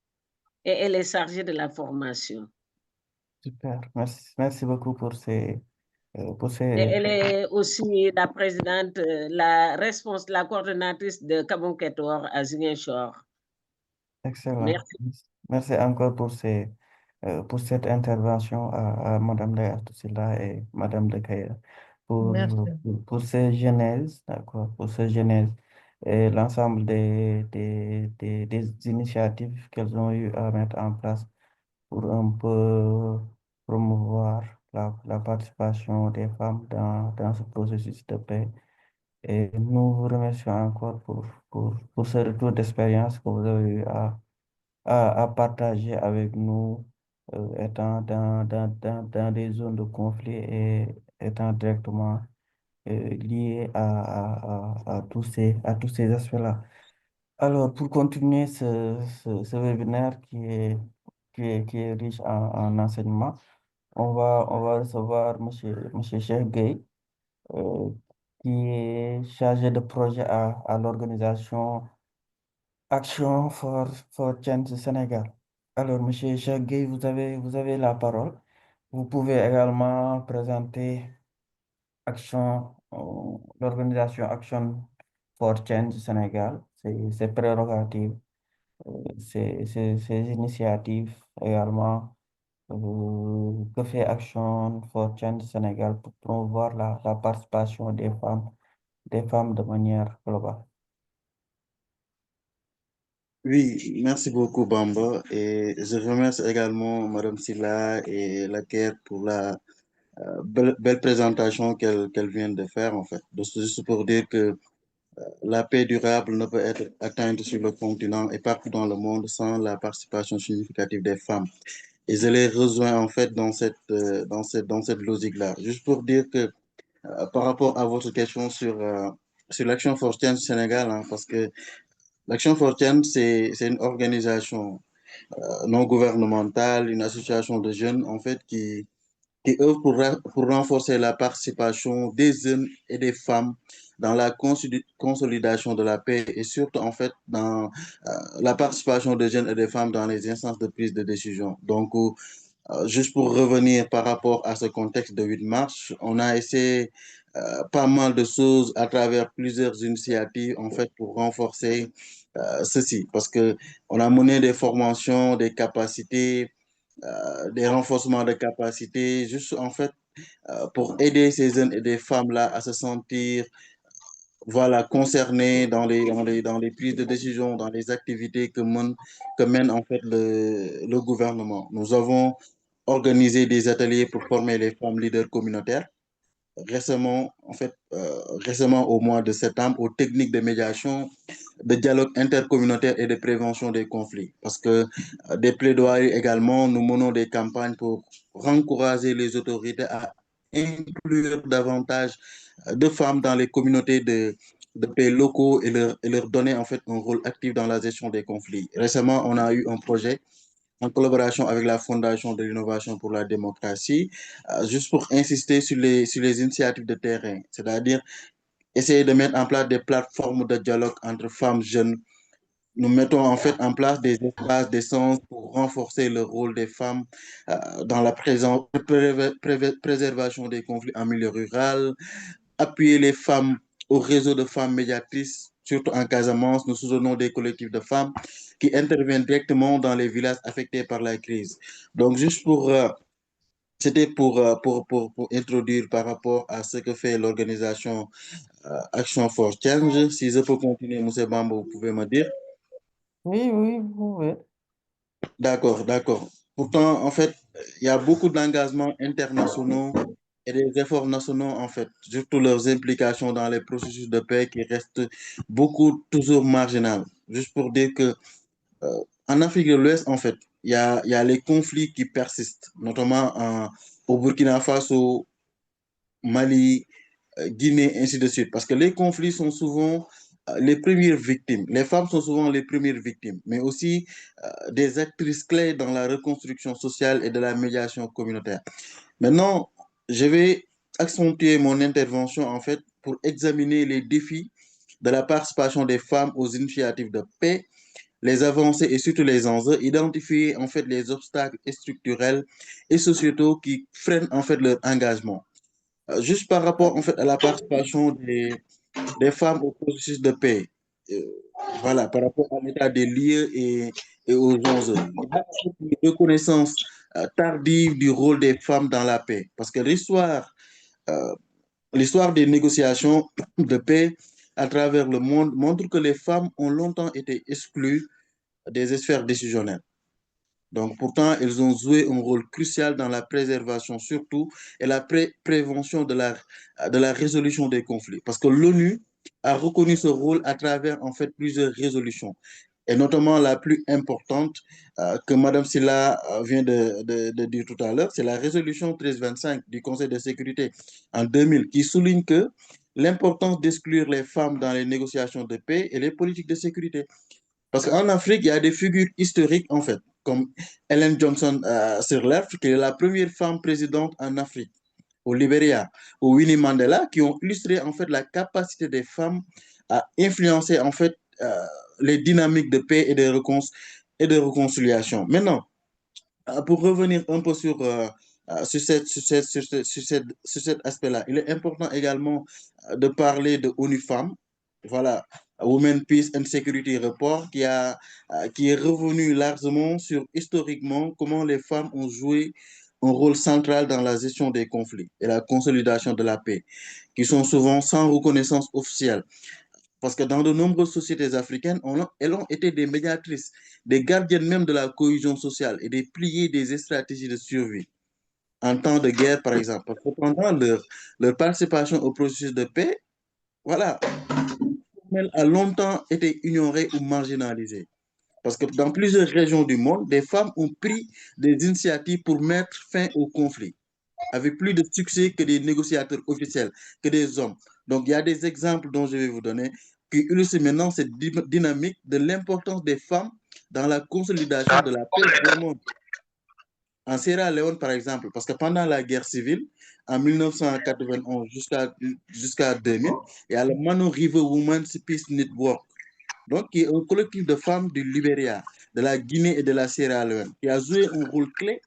et elle est chargée de la formation. Super, merci beaucoup pour ces... Et elle est aussi la présidente, la coordonnatrice de Kabonketor à Ziguinchor. Excellent. Merci. Merci encore pour cette intervention à Madame de Astusila et Madame Lecayer pour ces genèses, d'accord, pour ces genèses et l'ensemble des initiatives qu'elles ont eu à mettre en place pour un peu promouvoir la participation des femmes dans ce processus de paix. Et nous vous remercions encore pour ce retour d'expérience que vous avez eu à partager avec nous, étant dans des zones de conflit et étant directement lié à tous ces aspects-là. Alors, pour continuer ce webinaire qui est riche en enseignement, on va recevoir monsieur Cheikh Gueye, qui est chargé de projet à l'organisation Action for Change Sénégal. Alors, monsieur Cheikh Gueye, vous avez la parole. Vous pouvez également présenter l'organisation Action for Change Sénégal, ses prérogatives, ces initiatives également. Que fait Action for Change Sénégal pour promouvoir la participation des femmes de manière globale? Oui, merci beaucoup Bamba et je remercie également Madame Silla et Laquer pour la belle présentation qu'elle vient de faire en fait. Juste pour dire que la paix durable ne peut être atteinte sur le continent et partout dans le monde sans la participation significative des femmes. Et je les rejoins en fait dans cette logique-là. Juste pour dire que par rapport à votre question sur l'Action for Change Sénégal, hein, parce que l'Action for Change, c'est une organisation non gouvernementale, une association de jeunes en fait qui qui œuvrent pour renforcer la participation des jeunes et des femmes dans la consolidation de la paix et surtout en fait dans la participation des jeunes et des femmes dans les instances de prise de décision. Donc, juste pour revenir par rapport à ce contexte de 8 mars, on a essayé pas mal de choses à travers plusieurs initiatives en fait pour renforcer ceci parce que on a mené des formations, des capacités, des renforcements de capacités, juste en fait pour aider ces jeunes et des femmes-là à se sentir voilà, concernés dans les prises de décision, dans les activités que mène en fait le gouvernement. Nous avons organisé des ateliers pour former les femmes leaders communautaires. Récemment, récemment au mois de septembre, aux techniques de médiation, de dialogue intercommunautaire et de prévention des conflits. Parce que des plaidoyers également, nous menons des campagnes pour encourager les autorités à inclure davantage de femmes dans les communautés de pays locaux et leur donner en fait un rôle actif dans la gestion des conflits. Récemment, on a eu un projet en collaboration avec la Fondation de l'innovation pour la démocratie, juste pour insister sur les initiatives de terrain, c'est-à-dire essayer de mettre en place des plateformes de dialogue entre femmes jeunes. Nous mettons en fait en place des espaces d'essence pour renforcer le rôle des femmes dans la préservation des conflits en milieu rural, appuyer les femmes au réseau de femmes médiatrices, surtout en Casamance. Nous soutenons des collectifs de femmes qui interviennent directement dans les villages affectés par la crise. Donc, juste pour, c'était pour introduire par rapport à ce que fait l'organisation Action for Change. Si je peux continuer, M. Bambo, vous pouvez me dire. Oui, oui, vous pouvez. D'accord, d'accord. Pourtant, en fait, il y a beaucoup d'engagements internationaux et des efforts nationaux, en fait, surtout leurs implications dans les processus de paix qui restent beaucoup toujours marginales. Juste pour dire que en Afrique de l'Ouest, en fait, il y a les conflits qui persistent, notamment au Burkina Faso, Mali, Guinée, ainsi de suite. Parce que les conflits sont souvent les premières victimes. Les femmes sont souvent les premières victimes, mais aussi des actrices clés dans la reconstruction sociale et de la médiation communautaire. Maintenant, je vais accentuer mon intervention en fait pour examiner les défis de la participation des femmes aux initiatives de paix, les avancées et surtout les enjeux, identifier en fait les obstacles structurels et sociétaux qui freinent en fait leur engagement. Juste par rapport en fait à la participation des femmes au processus de paix, euh, voilà, par rapport à l'état des lieux et aux enjeux. Il y a une reconnaissance tardive du rôle des femmes dans la paix, parce que euh, l'histoire des négociations de paix à travers le monde montre que les femmes ont longtemps été exclues des sphères décisionnelles. Donc, pourtant, elles ont joué un rôle crucial dans la préservation surtout et la prévention de la résolution des conflits. Parce que l'ONU a reconnu ce rôle à travers, en fait, plusieurs résolutions. Et notamment la plus importante que Mme Silla vient de dire tout à l'heure, c'est la résolution 1325 du Conseil de sécurité en 2000 qui souligne que l'importance d'exclure les femmes dans les négociations de paix et les politiques de sécurité. Parce qu'en Afrique, il y a des figures historiques, en fait, comme Ellen Johnson Sirleaf, qui est la première femme présidente en Afrique, au Libéria, ou Winnie Mandela, qui ont illustré, en fait, la capacité des femmes à influencer, en fait, les dynamiques de paix et de réconciliation. Maintenant, pour revenir un peu sur cet aspect-là, il est important également de parler de ONU Femmes, voilà, Women Peace and Security Report, qui est revenu largement sur historiquement comment les femmes ont joué un rôle central dans la gestion des conflits et la consolidation de la paix, qui sont souvent sans reconnaissance officielle. Parce que dans de nombreuses sociétés africaines, elles ont été des médiatrices, des gardiennes même de la cohésion sociale et des piliers des stratégies de survie en temps de guerre, par exemple. Parce que pendant leur participation au processus de paix, voilà, elle a longtemps été ignorée ou marginalisée. Parce que dans plusieurs régions du monde, des femmes ont pris des initiatives pour mettre fin au conflit, avec plus de succès que des négociateurs officiels, que des hommes. Donc, il y a des exemples dont je vais vous donner qui illustrent maintenant cette dynamique de l'importance des femmes dans la consolidation de la paix dans le monde. En Sierra Leone, par exemple, parce que pendant la guerre civile, en 1991 jusqu'à 2000, il y a le Mano River Women's Peace Network, donc qui est un collectif de femmes du Libéria, de la Guinée et de la Sierra Leone, qui a joué un rôle clé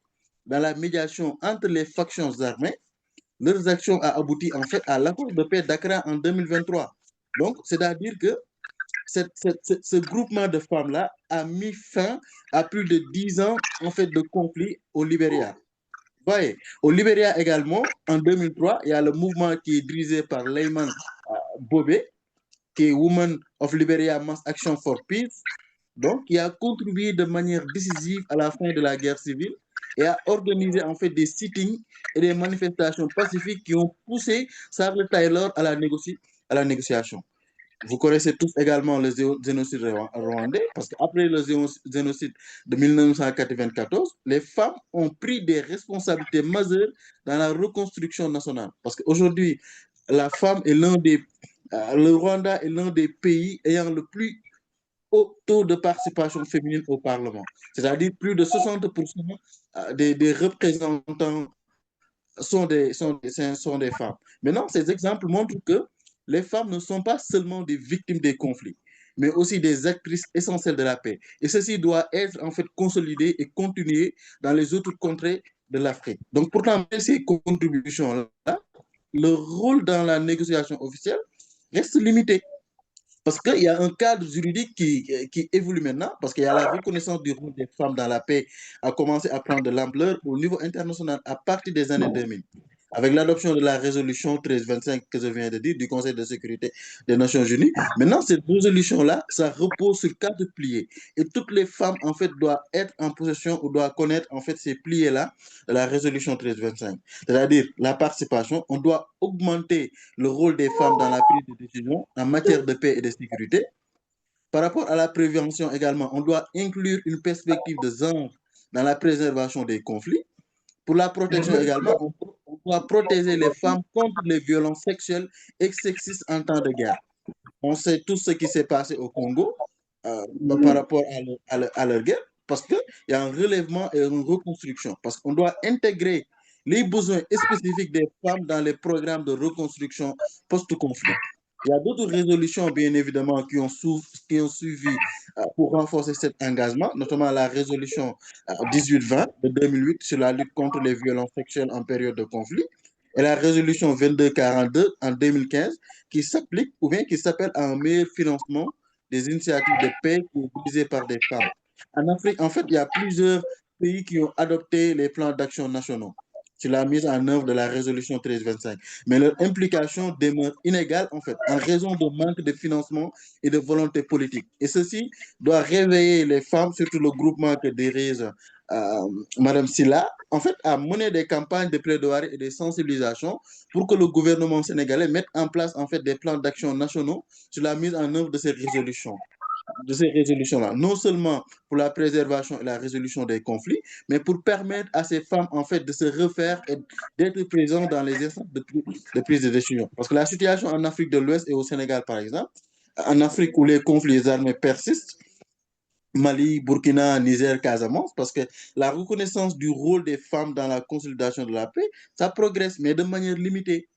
dans la médiation entre les factions armées. Leurs actions ont abouti en fait à l'accord de paix d'Accra en 2023. Donc, c'est-à-dire que ce groupement de femmes-là a mis fin à plus de 10 ans en fait, de conflit au Libéria. Vous voyez, au Libéria également, en 2003, il y a le mouvement qui est dirigé par Leyman Bobé, qui est Women of Liberia Mass Action for Peace, donc qui a contribué de manière décisive à la fin de la guerre civile et a organisé en fait des sittings et des manifestations pacifiques qui ont poussé Sarah Taylor à la négociation. Vous connaissez tous également le génocide rwandais, parce qu'après le génocide de 1994, les femmes ont pris des responsabilités majeures dans la reconstruction nationale. Parce qu'aujourd'hui, la femme est le Rwanda est l'un des pays ayant le plus haut taux de participation féminine au Parlement. C'est-à-dire plus de 60% des représentants sont des femmes. Maintenant, ces exemples montrent que les femmes ne sont pas seulement des victimes des conflits, mais aussi des actrices essentielles de la paix. Et ceci doit être en fait consolidé et continué dans les autres contrées de l'Afrique. Donc, pourtant, ces contributions-là, le rôle dans la négociation officielle reste limité. Parce qu'il y a un cadre juridique qui évolue maintenant, parce qu'il y a la reconnaissance du rôle des femmes dans la paix a commencé à prendre de l'ampleur au niveau international à partir des années 2000. Avec l'adoption de la résolution 1325 que je viens de dire du Conseil de sécurité des Nations Unies. Maintenant, cette résolution-là, ça repose sur 4 piliers. Et toutes les femmes, en fait, doivent être en possession ou doivent connaître, en fait, ces piliers-là de la résolution 1325. C'est-à-dire la participation, on doit augmenter le rôle des femmes dans la prise de décision en matière de paix et de sécurité. Par rapport à la prévention également, on doit inclure une perspective de genre dans la préservation des conflits. Pour la protection également, on doit protéger les femmes contre les violences sexuelles et sexistes en temps de guerre. On sait tout ce qui s'est passé au Congo par rapport à leur guerre, parce qu'il y a un relèvement et une reconstruction. Parce qu'on doit intégrer les besoins spécifiques des femmes dans les programmes de reconstruction post-conflit. Il y a d'autres résolutions, bien évidemment, qui ont suivi pour renforcer cet engagement, notamment la résolution 1820 de 2008 sur la lutte contre les violences sexuelles en période de conflit, et la résolution 2242 en 2015 qui s'applique ou bien qui s'appelle à un meilleur financement des initiatives de paix utilisées par des femmes. En Afrique, en fait, il y a plusieurs pays qui ont adopté les plans d'action nationaux sur la mise en œuvre de la résolution 1325. Mais leur implication demeure inégale, en fait, en raison de manque de financement et de volonté politique. Et ceci doit réveiller les femmes, surtout le groupement que dirige Madame Silla, en fait, à mener des campagnes de plaidoirie et de sensibilisation pour que le gouvernement sénégalais mette en place, en fait, des plans d'action nationaux sur la mise en œuvre de ces résolutions. Là, non seulement pour la préservation et la résolution des conflits, mais pour permettre à ces femmes, en fait, de se refaire et d'être présentes dans les instances de prise de décision. Parce que la situation en Afrique de l'Ouest et au Sénégal, par exemple, en Afrique où les conflits armés persistent, Mali, Burkina, Niger, Casamance, parce que la reconnaissance du rôle des femmes dans la consolidation de la paix, ça progresse, mais de manière limitée.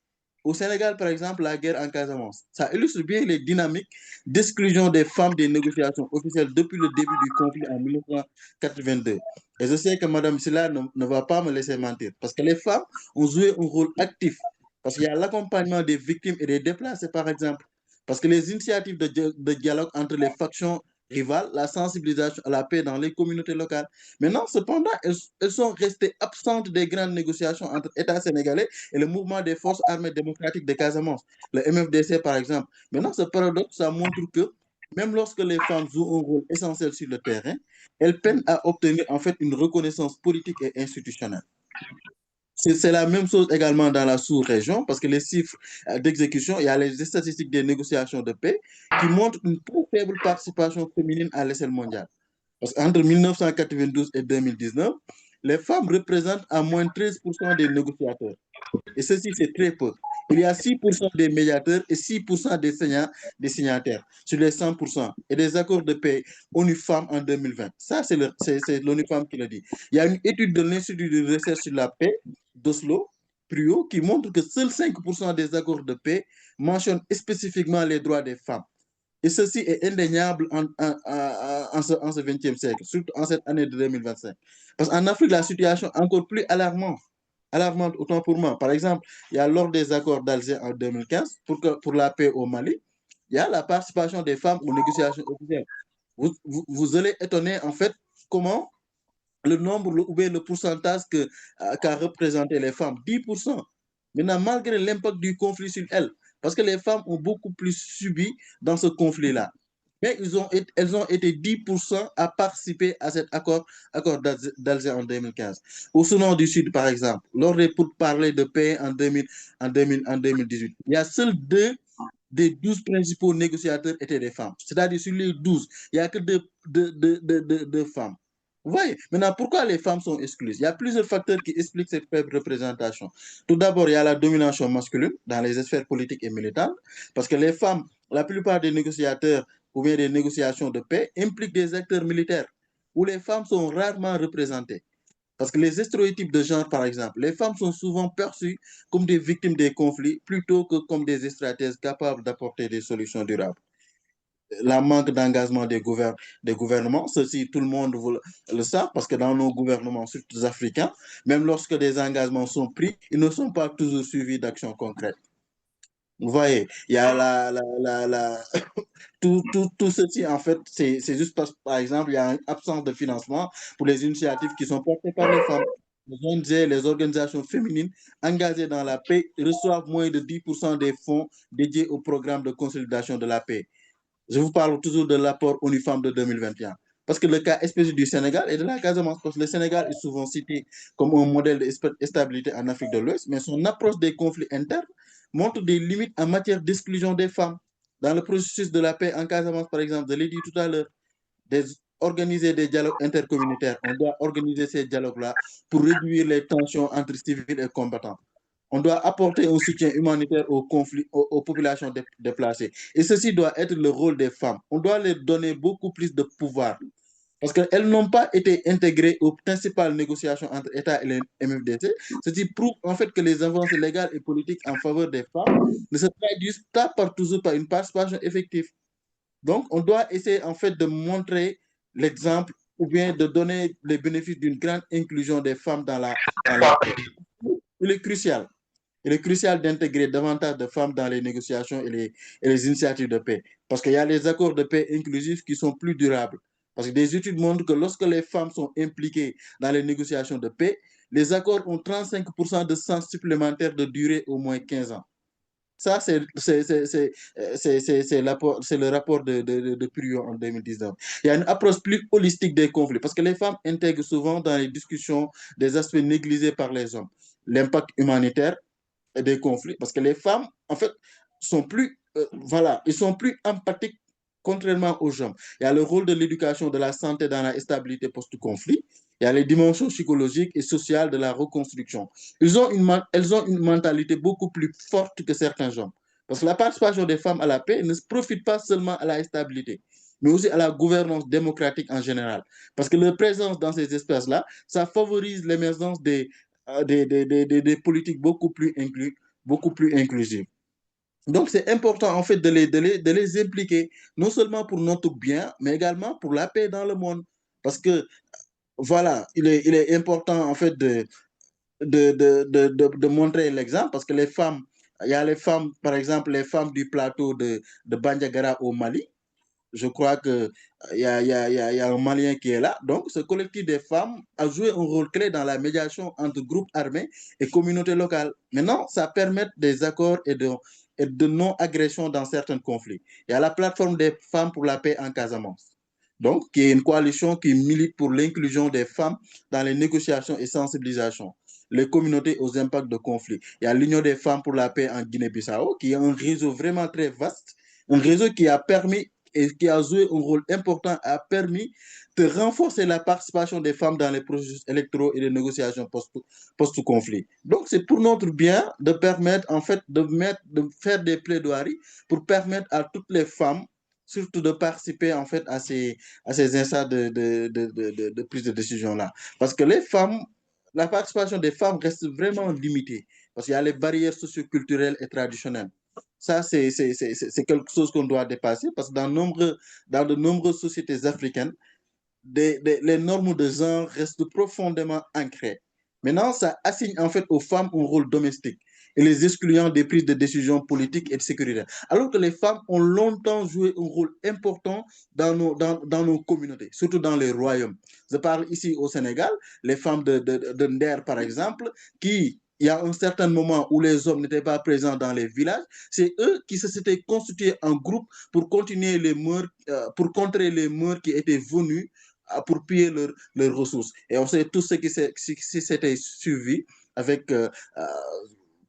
Au Sénégal, par exemple, la guerre en Casamance, ça illustre bien les dynamiques d'exclusion des femmes des négociations officielles depuis le début du conflit en 1982. Et je sais que Mme Silla ne va pas me laisser mentir, parce que les femmes ont joué un rôle actif, parce qu'il y a l'accompagnement des victimes et des déplacés, par exemple, parce que les initiatives de dialogue entre les factions rivales, la sensibilisation à la paix dans les communautés locales. Maintenant, cependant, elles sont restées absentes des grandes négociations entre États sénégalais et le mouvement des forces armées démocratiques de Casamance, le MFDC par exemple. Maintenant, ce paradoxe, ça montre que même lorsque les femmes jouent un rôle essentiel sur le terrain, elles peinent à obtenir en fait une reconnaissance politique et institutionnelle. C'est la même chose également dans la sous-région, parce que les chiffres d'exécution, il y a les statistiques des négociations de paix qui montrent une très faible participation féminine à l'échelle mondiale. Parce qu'entre 1992 et 2019, les femmes représentent à moins 13% des négociateurs. Et ceci, c'est très peu. Il y a 6% des médiateurs et 6% des signataires sur les 100%. Et des accords de paix ONU-Femmes en 2020. Ça, c'est l'ONU-Femmes qui le dit. Il y a une étude de l'Institut de recherche sur la paix d'Oslo, PRIO, qui montre que seuls 5% des accords de paix mentionnent spécifiquement les droits des femmes. Et ceci est indéniable en ce 20e siècle, surtout en cette année de 2025. Parce qu'en Afrique, la situation est encore plus alarmante autant pour moi. Par exemple, il y a lors des accords d'Alger en 2015, pour la paix au Mali, il y a la participation des femmes aux négociations officielles. Vous allez étonner, en fait, comment le nombre ou bien le pourcentage qu'a représenté les femmes, 10%. Maintenant, malgré l'impact du conflit sur elles, parce que les femmes ont beaucoup plus subi dans ce conflit-là. Mais elles ont été 10% à participer à cet accord d'Alger en 2015. Au Soudan du Sud, par exemple, lors des pourparlers de paix en 2018, il y a seuls 2 des 12 principaux négociateurs étaient des femmes. C'est-à-dire sur les 12, il n'y a que deux femmes. Vous voyez, maintenant, pourquoi les femmes sont exclues? Il y a plusieurs facteurs qui expliquent cette faible représentation. Tout d'abord, il y a la domination masculine dans les sphères politiques et militantes, parce que les femmes, la plupart des négociateurs ou bien des négociations de paix impliquent des acteurs militaires, où les femmes sont rarement représentées. Parce que les stéréotypes de genre, par exemple, les femmes sont souvent perçues comme des victimes des conflits plutôt que comme des stratèges capables d'apporter des solutions durables. La manque d'engagement des gouvernements, ceci tout le monde le sait, parce que dans nos gouvernements, surtout africains, même lorsque des engagements sont pris, ils ne sont pas toujours suivis d'actions concrètes. Vous voyez, il y a tout ceci, en fait, c'est juste parce que, par exemple, il y a une absence de financement pour les initiatives qui sont portées par les femmes. Les ONG, les organisations féminines engagées dans la paix reçoivent moins de 10% des fonds dédiés au programme de consolidation de la paix. Je vous parle toujours de l'apport ONU-Femmes de 2021. Parce que le cas spécifique du Sénégal et de la Casamance, parce que le Sénégal est souvent cité comme un modèle de stabilité en Afrique de l'Ouest, mais son approche des conflits internes montre des limites en matière d'exclusion des femmes. Dans le processus de la paix en Casamance, par exemple, je l'ai dit tout à l'heure, organiser des dialogues intercommunautaires. On doit organiser ces dialogues-là pour réduire les tensions entre civils et combattants. On doit apporter un soutien humanitaire aux conflits, aux populations déplacées. Et ceci doit être le rôle des femmes. On doit leur donner beaucoup plus de pouvoir. Parce qu'elles n'ont pas été intégrées aux principales négociations entre État et les MFDC. Ceci prouve en fait que les avancées légales et politiques en faveur des femmes ne se traduisent pas toujours par une participation effective. Donc, on doit essayer en fait de montrer l'exemple ou bien de donner les bénéfices d'une grande inclusion des femmes dans la Il est crucial. Il est crucial d'intégrer davantage de femmes dans les négociations et les initiatives de paix. Parce qu'il y a les accords de paix inclusifs qui sont plus durables. Parce que des études montrent que lorsque les femmes sont impliquées dans les négociations de paix, les accords ont 35% de sens supplémentaire de durée au moins 15 ans. Ça, c'est le rapport de PRIO en 2019. Il y a une approche plus holistique des conflits parce que les femmes intègrent souvent dans les discussions des aspects négligés par les hommes. L'impact humanitaire des conflits, parce que les femmes, en fait, sont plus, ils sont plus empathiques contrairement aux hommes. Il y a le rôle de l'éducation, de la santé dans la stabilité post-conflit. Il y a les dimensions psychologiques et sociales de la reconstruction. Elles ont une mentalité beaucoup plus forte que certains hommes. Parce que la participation des femmes à la paix ne profite pas seulement à la stabilité, mais aussi à la gouvernance démocratique en général. Parce que leur présence dans ces espaces-là, ça favorise l'émergence des politiques beaucoup plus inclusives. Donc, c'est important, en fait, de les impliquer, non seulement pour notre bien, mais également pour la paix dans le monde. Parce que, voilà, il est important, en fait, de montrer l'exemple, parce que les femmes, il y a les femmes, par exemple, les femmes du plateau de Bandiagara au Mali. Je crois qu'il y a un Malien qui est là. Donc, ce collectif des femmes a joué un rôle clé dans la médiation entre groupes armés et communautés locales. Maintenant, ça permet des accords et de non-agression dans certains conflits. Il y a la plateforme des femmes pour la paix en Casamance. Donc, qui est une coalition qui milite pour l'inclusion des femmes dans les négociations et sensibilisation, les communautés aux impacts de conflits. Il y a l'Union des femmes pour la paix en Guinée-Bissau, qui est un réseau vraiment très vaste, un réseau qui a permis et qui a joué un rôle important, a permis de renforcer la participation des femmes dans les processus électoraux et les négociations post-conflit. Donc, c'est pour notre bien de permettre, en fait, de faire des plaidoiries pour permettre à toutes les femmes, surtout de participer, en fait, à ces instants de prise de décision-là. Parce que les femmes, la participation des femmes reste vraiment limitée, parce qu'il y a les barrières socioculturelles et traditionnelles. Ça, c'est quelque chose qu'on doit dépasser, parce que dans de nombreuses sociétés africaines, les normes de genre restent profondément ancrées. Maintenant, ça assigne en fait aux femmes un rôle domestique et les excluant des prises de décision politiques et de sécurité. Alors que les femmes ont longtemps joué un rôle important dans nos communautés, surtout dans les royaumes. Je parle ici au Sénégal, les femmes de Nder, par exemple, qui, il y a un certain moment où les hommes n'étaient pas présents dans les villages, c'est eux qui se s'étaient constitués en groupe pour continuer les mœurs, pour contrer les mœurs qui étaient venues pour piller leurs ressources. Et on sait tout ce qui s'était suivi avec,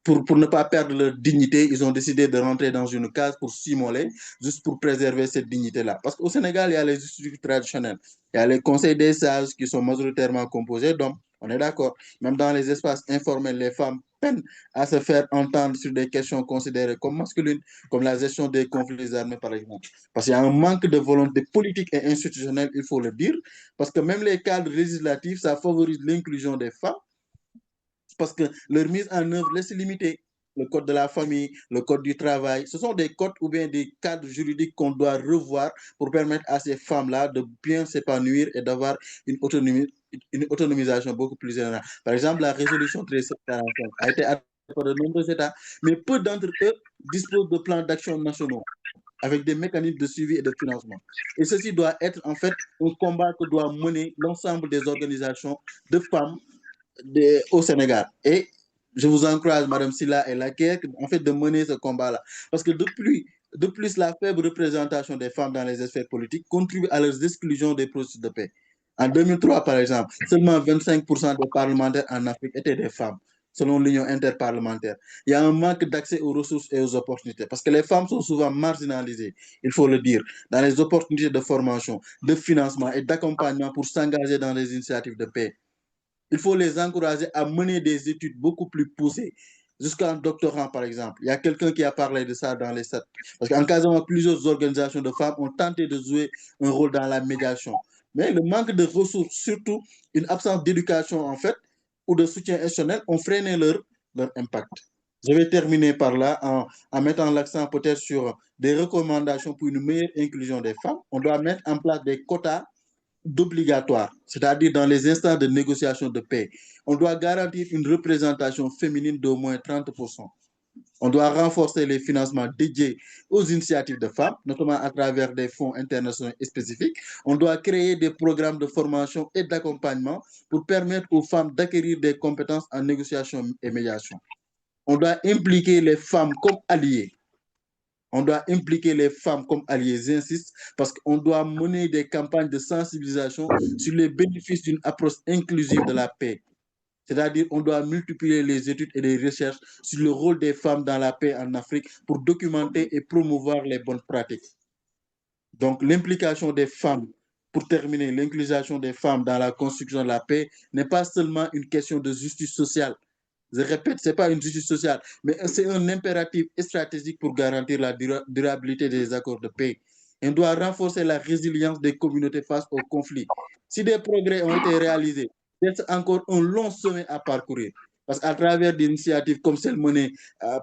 pour ne pas perdre leur dignité, ils ont décidé de rentrer dans une case pour s'immoler, juste pour préserver cette dignité-là. Parce qu'au Sénégal, il y a les instituts traditionnels, il y a les conseils des sages qui sont majoritairement composés d'hommes, on est d'accord. Même dans les espaces informels, les femmes peinent à se faire entendre sur des questions considérées comme masculines, comme la gestion des conflits armés, par exemple. Parce qu'il y a un manque de volonté politique et institutionnelle, il faut le dire, parce que même les cadres législatifs, ça favorise l'inclusion des femmes, parce que leur mise en œuvre laisse limiter le code de la famille, le code du travail. Ce sont des codes ou bien des cadres juridiques qu'on doit revoir pour permettre à ces femmes-là de bien s'épanouir et d'avoir une autonomisation beaucoup plus générale. Par exemple, la résolution 1345 a été adoptée par de nombreux États, mais peu d'entre eux disposent de plans d'action nationaux avec des mécanismes de suivi et de financement. Et ceci doit être en fait un combat que doit mener l'ensemble des organisations de femmes au Sénégal. Et je vous encourage, Madame Silla et Laquer, en fait, de mener ce combat-là. Parce que de plus, la faible représentation des femmes dans les sphères politiques contribue à leur exclusion des processus de paix. En 2003, par exemple, seulement 25% des parlementaires en Afrique étaient des femmes, selon l'Union interparlementaire. Il y a un manque d'accès aux ressources et aux opportunités, parce que les femmes sont souvent marginalisées, il faut le dire, dans les opportunités de formation, de financement et d'accompagnement pour s'engager dans les initiatives de paix. Il faut les encourager à mener des études beaucoup plus poussées, jusqu'à un doctorat, par exemple. Il y a quelqu'un qui a parlé de ça dans les SAT. Parce qu'en Casamance, plusieurs organisations de femmes ont tenté de jouer un rôle dans la médiation. Mais le manque de ressources, surtout une absence d'éducation, en fait, ou de soutien institutionnel, ont freiné leur impact. Je vais terminer par là en mettant l'accent peut-être sur des recommandations pour une meilleure inclusion des femmes. On doit mettre en place des quotas d'obligatoire, c'est-à-dire dans les instants de négociation de paix. On doit garantir une représentation féminine d'au moins 30%. On doit renforcer les financements dédiés aux initiatives de femmes, notamment à travers des fonds internationaux spécifiques. On doit créer des programmes de formation et d'accompagnement pour permettre aux femmes d'acquérir des compétences en négociation et médiation. On doit impliquer les femmes comme alliées. On doit impliquer les femmes comme alliées, j'insiste, parce qu'on doit mener des campagnes de sensibilisation sur les bénéfices d'une approche inclusive de la paix. C'est-à-dire qu'on doit multiplier les études et les recherches sur le rôle des femmes dans la paix en Afrique pour documenter et promouvoir les bonnes pratiques. Donc, l'implication des femmes, pour terminer, l'inclusion des femmes dans la construction de la paix n'est pas seulement une question de justice sociale. Je répète, ce n'est pas une justice sociale, mais c'est un impératif stratégique pour garantir la durabilité des accords de paix. On doit renforcer la résilience des communautés face aux conflits. Si des progrès ont été réalisés, c'est encore un long chemin à parcourir. Parce qu'à travers des initiatives comme celle menée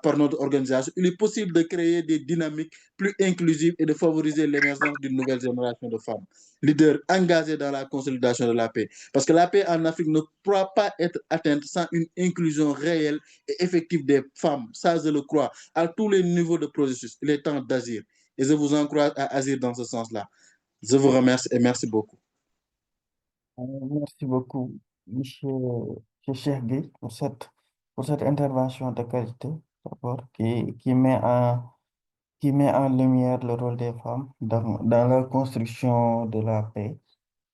par notre organisation, il est possible de créer des dynamiques plus inclusives et de favoriser l'émergence d'une nouvelle génération de femmes, leaders engagés dans la consolidation de la paix. Parce que la paix en Afrique ne pourra pas être atteinte sans une inclusion réelle et effective des femmes. Ça, je le crois, à tous les niveaux de processus. Il est temps d'agir. Et je vous encourage à agir dans ce sens-là. Je vous remercie et merci beaucoup. Merci beaucoup, monsieur Cheikh, pour cette intervention de qualité, d'accord, qui met en lumière le rôle des femmes dans la construction de la paix.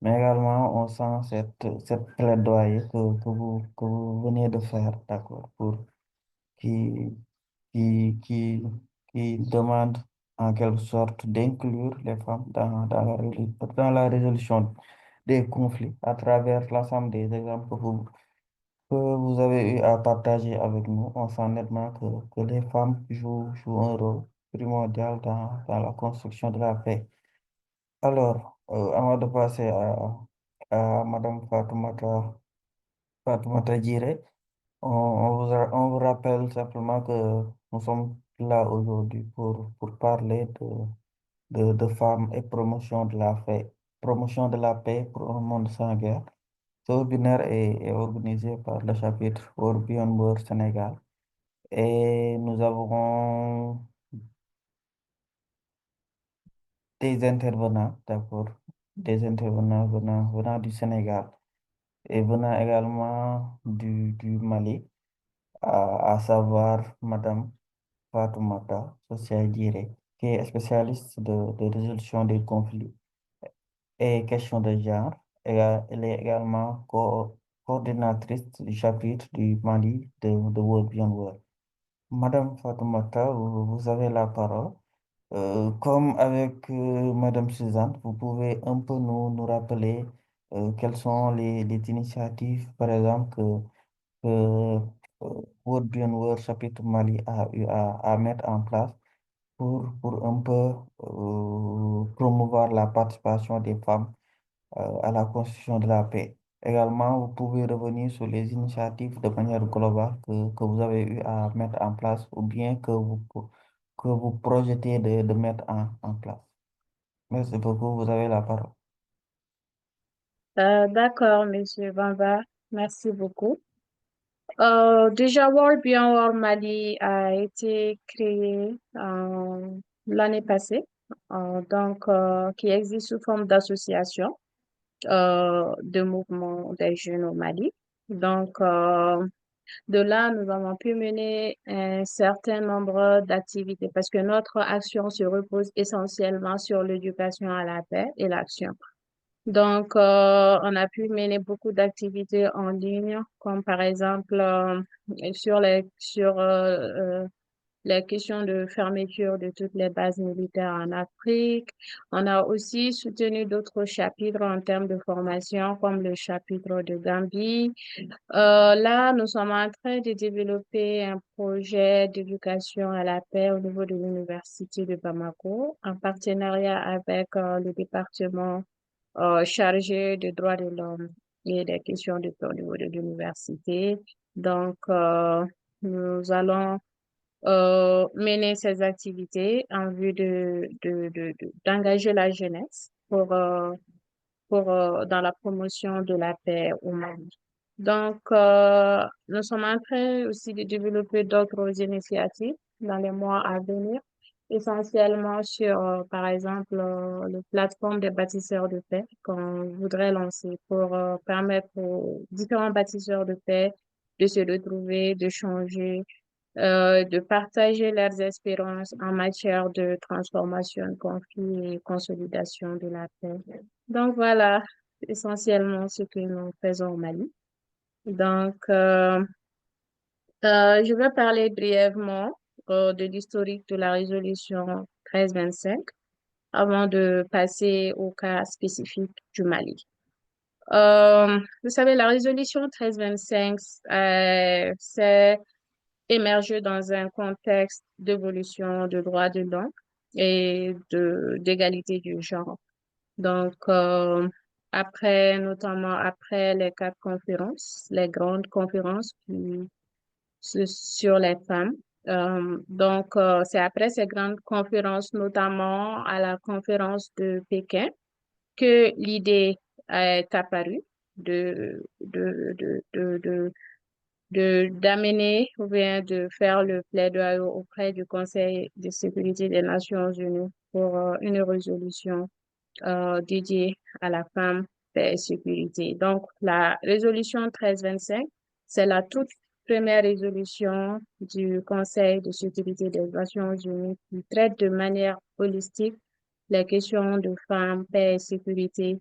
Mais également, on sent cette plaidoyer que vous venez de faire, d'accord, qui, qui demande en quelque sorte d'inclure les femmes dans la résolution des conflits à travers l'ensemble des exemples que vous avez eu à partager avec nous. On sent nettement que les femmes jouent un rôle primordial dans la construction de la paix. Alors, avant de passer à Madame Fatoumata Djire, on vous rappelle simplement que nous sommes là aujourd'hui pour parler de femmes et promotion de la paix pour un monde sans guerre. Ce webinaire est organisé par le chapitre World Beyond War Sénégal et nous avons des intervenants, d'accord, des intervenants venant du Sénégal et venant également du Mali, à savoir Madame Fatoumata Sosai Diré, qui est spécialiste de résolution des conflits et questions de genre. Elle est également coordinatrice du chapitre du Mali de World Beyond War. Madame Fatoumata, vous avez la parole. Comme avec Madame Suzanne, vous pouvez un peu nous rappeler quelles sont les initiatives, par exemple, que World Beyond War chapitre Mali a eu à mettre en place pour un peu promouvoir la participation des femmes à la construction de la paix. Également, vous pouvez revenir sur les initiatives de manière globale que vous avez eu à mettre en place ou bien que vous projetez de mettre en place. Merci beaucoup, vous avez la parole. D'accord, Monsieur Bamba, merci beaucoup. Déjà, World Beyond War Mali a été créé l'année passée, qui existe sous forme d'association de mouvement des jeunes au Mali. Donc, de là, nous avons pu mener un certain nombre d'activités parce que notre action se repose essentiellement sur l'éducation à la paix et l'action. Donc, on a pu mener beaucoup d'activités en ligne, comme par exemple sur les questions de fermeture de toutes les bases militaires en Afrique. On a aussi soutenu d'autres chapitres en termes de formation, comme le chapitre de Gambie. Là, nous sommes en train de développer un projet d'éducation à la paix au niveau de l'Université de Bamako, en partenariat avec le département chargé des droits de l'homme et des questions de paix au niveau de l'université. Donc, nous allons mener ces activités en vue d'engager la jeunesse dans la promotion de la paix au monde. Donc, nous sommes en train aussi de développer d'autres initiatives dans les mois à venir, essentiellement sur, par exemple, la plateforme des bâtisseurs de paix qu'on voudrait lancer pour permettre aux différents bâtisseurs de paix de se retrouver, de changer, de partager leurs espérances en matière de transformation, conflit et consolidation de la paix. Donc voilà, essentiellement ce que nous faisons au Mali. Donc, je vais parler brièvement de l'historique de la résolution 1325 avant de passer au cas spécifique du Mali. Vous savez, la résolution 1325, c'est émergé dans un contexte d'évolution de droits de l'homme et d'égalité du genre. Donc, notamment après les 4 conférences, les grandes conférences sur les femmes. C'est après ces grandes conférences, notamment à la conférence de Pékin, que l'idée est apparue d'amener ou bien de faire le plaidoyer auprès du Conseil de sécurité des Nations Unies pour une résolution dédiée à la femme, paix et sécurité. Donc, la résolution 1325, c'est la toute première résolution du Conseil de sécurité des Nations Unies qui traite de manière holistique les questions de femmes, paix et sécurité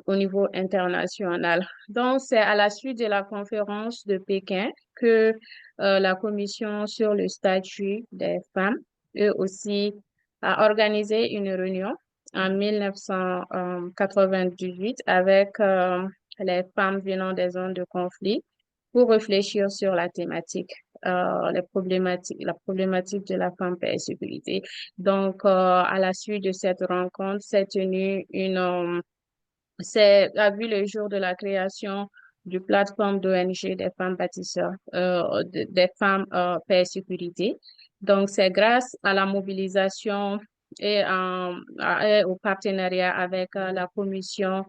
au niveau international. Donc, c'est à la suite de la conférence de Pékin que la Commission sur le statut des femmes eux aussi, a organisé une réunion en 1998 avec les femmes venant des zones de conflit pour réfléchir sur la thématique, la problématique de la femme, paix et sécurité. Donc, à la suite de cette rencontre, a vu le jour de la création du plateforme d'ONG des femmes bâtisseurs, des femmes paix et sécurité. Donc, c'est grâce à la mobilisation et au partenariat avec la Commission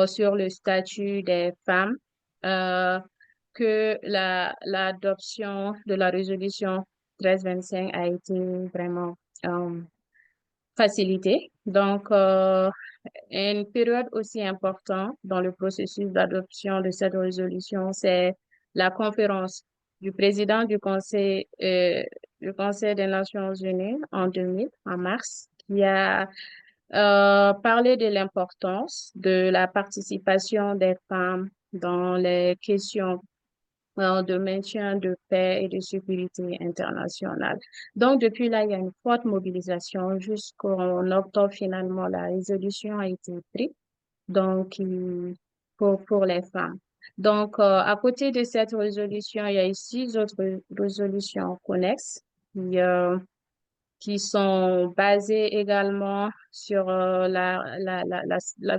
sur le statut des femmes que l'adoption de la résolution 1325 a été vraiment facilitée. Donc, une période aussi importante dans le processus d'adoption de cette résolution, c'est la conférence du président du Conseil des Nations Unies en 2000, en mars, qui a parlé de l'importance de la participation des femmes dans les questions de maintien de paix et de sécurité internationale. Donc, depuis là, il y a une forte mobilisation jusqu'en octobre, finalement, la résolution a été prise donc, pour les femmes. Donc, à côté de cette résolution, il y a 6 autres résolutions connexes qui sont basées également sur la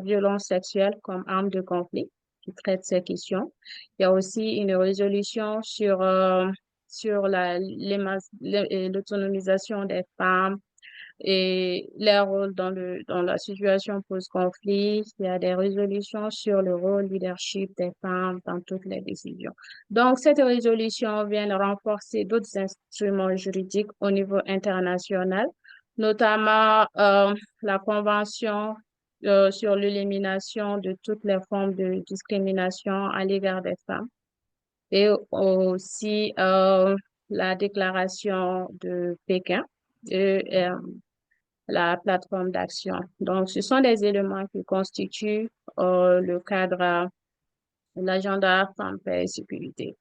violence sexuelle comme arme de conflit, qui traite ces questions. Il y a aussi une résolution sur l'autonomisation des femmes et leur rôle dans la situation post-conflit. Il y a des résolutions sur le rôle leadership des femmes dans toutes les décisions. Donc, cette résolution vient renforcer d'autres instruments juridiques au niveau international, notamment la Convention sur l'élimination de toutes les formes de discrimination à l'égard des femmes et aussi la déclaration de Pékin et la plateforme d'action. Donc, ce sont des éléments qui constituent le cadre, l'agenda Femmes, Paix et Sécurité